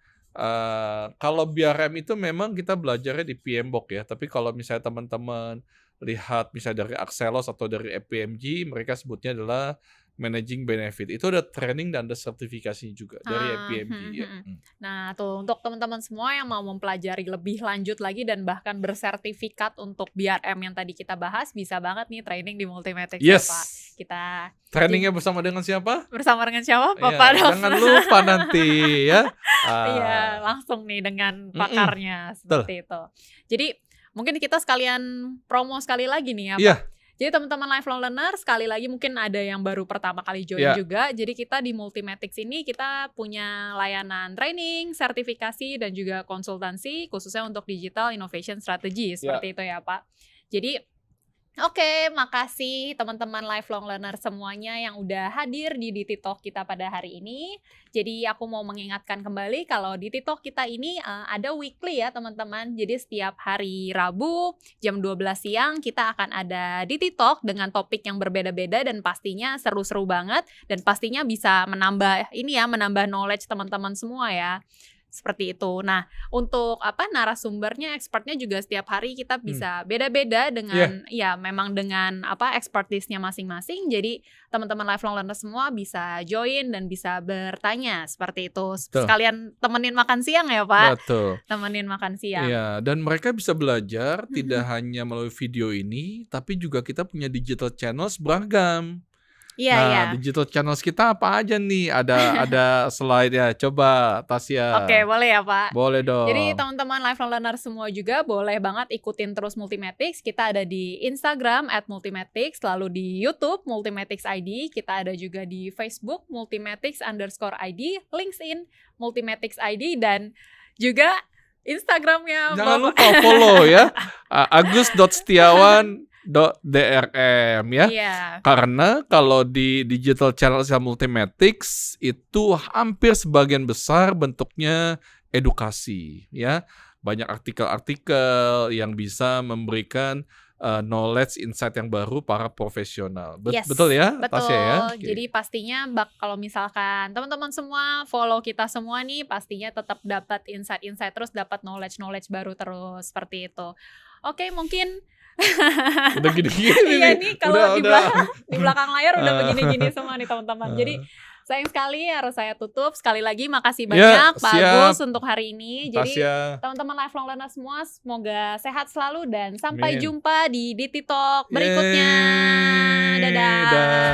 Kalau BRM itu memang kita belajarnya di PMBOK ya, tapi kalau misalnya teman-teman lihat misalnya dari Axelos atau dari FPMG, mereka sebutnya adalah managing benefit. Itu ada training dan ada sertifikasi juga dari FPMG ya. Nah tuh, untuk teman-teman semua yang mau mempelajari lebih lanjut lagi dan bahkan bersertifikat untuk BRM yang tadi kita bahas, bisa banget nih training di Multimatrix ya Pak. Kita trainingnya bersama dengan siapa? Bersama dengan siapa? Bapak Jangan lupa nanti ya. Iya, langsung nih dengan pakarnya seperti itu. Jadi mungkin kita sekalian promo sekali lagi nih ya Pak. Jadi teman-teman lifelong learner, sekali lagi mungkin ada yang baru pertama kali join juga. Jadi kita di Multimatrix ini kita punya layanan training, sertifikasi, dan juga konsultansi khususnya untuk digital innovation strategy seperti itu ya Pak. Jadi oke, makasih teman-teman lifelong learner semuanya yang udah hadir di DT Talk kita pada hari ini. Jadi aku mau mengingatkan kembali kalau DT Talk kita ini ada weekly ya teman-teman. Jadi setiap hari Rabu jam 12 siang kita akan ada DT Talk dengan topik yang berbeda-beda dan pastinya seru-seru banget. Dan pastinya bisa menambah knowledge teman-teman semua ya. Seperti itu. Nah, untuk narasumbernya, expertnya juga setiap hari kita Hmm. bisa beda-beda Iya. dengan ya memang dengan expertise-nya masing-masing. Jadi teman-teman lifelong learner semua bisa join dan bisa bertanya seperti itu. Betul. Sekalian temenin makan siang ya, Pak. Betul. Temenin makan siang. Iya, dan mereka bisa belajar tidak hanya melalui video ini, tapi juga kita punya digital channels beragam. Iya, Nah, iya. digital channels kita apa aja nih? Ada slide-nya. Coba Tasya. Oke, boleh ya, Pak. Boleh dong. Jadi teman-teman lifelong learner semua juga boleh banget ikutin terus Multimatics. Kita ada di Instagram @multimatics, lalu di YouTube Multimatics ID, kita ada juga di Facebook Multimatics_ID, LinkedIn Multimatics ID, dan juga Instagramnya Jangan Bapak. lupa follow ya, agus.setiawan.drm ya. Iya. Karena kalau di digital channel Multimatics itu hampir sebagian besar bentuknya edukasi ya. Banyak artikel-artikel yang bisa memberikan knowledge, insight yang baru para profesional. Yes, Betul ya, betul. Tasya ya? Oke. Jadi pastinya kalau misalkan teman-teman semua follow kita semua nih, pastinya tetap dapat insight-insight terus, dapat knowledge baru terus, seperti itu. Oke, mungkin Udah gini-gini iya nih. nih kalau Udah. di belakang layar udah begini-gini semua nih teman-teman. Jadi sayang sekali harus saya tutup. Sekali lagi makasih banyak Pak siap. Agus untuk hari ini. Jadi Tasya. teman-teman lifelong learner semua semoga sehat selalu dan sampai Amin. jumpa di DT Talk berikutnya. Yeay. Dadah. Dah.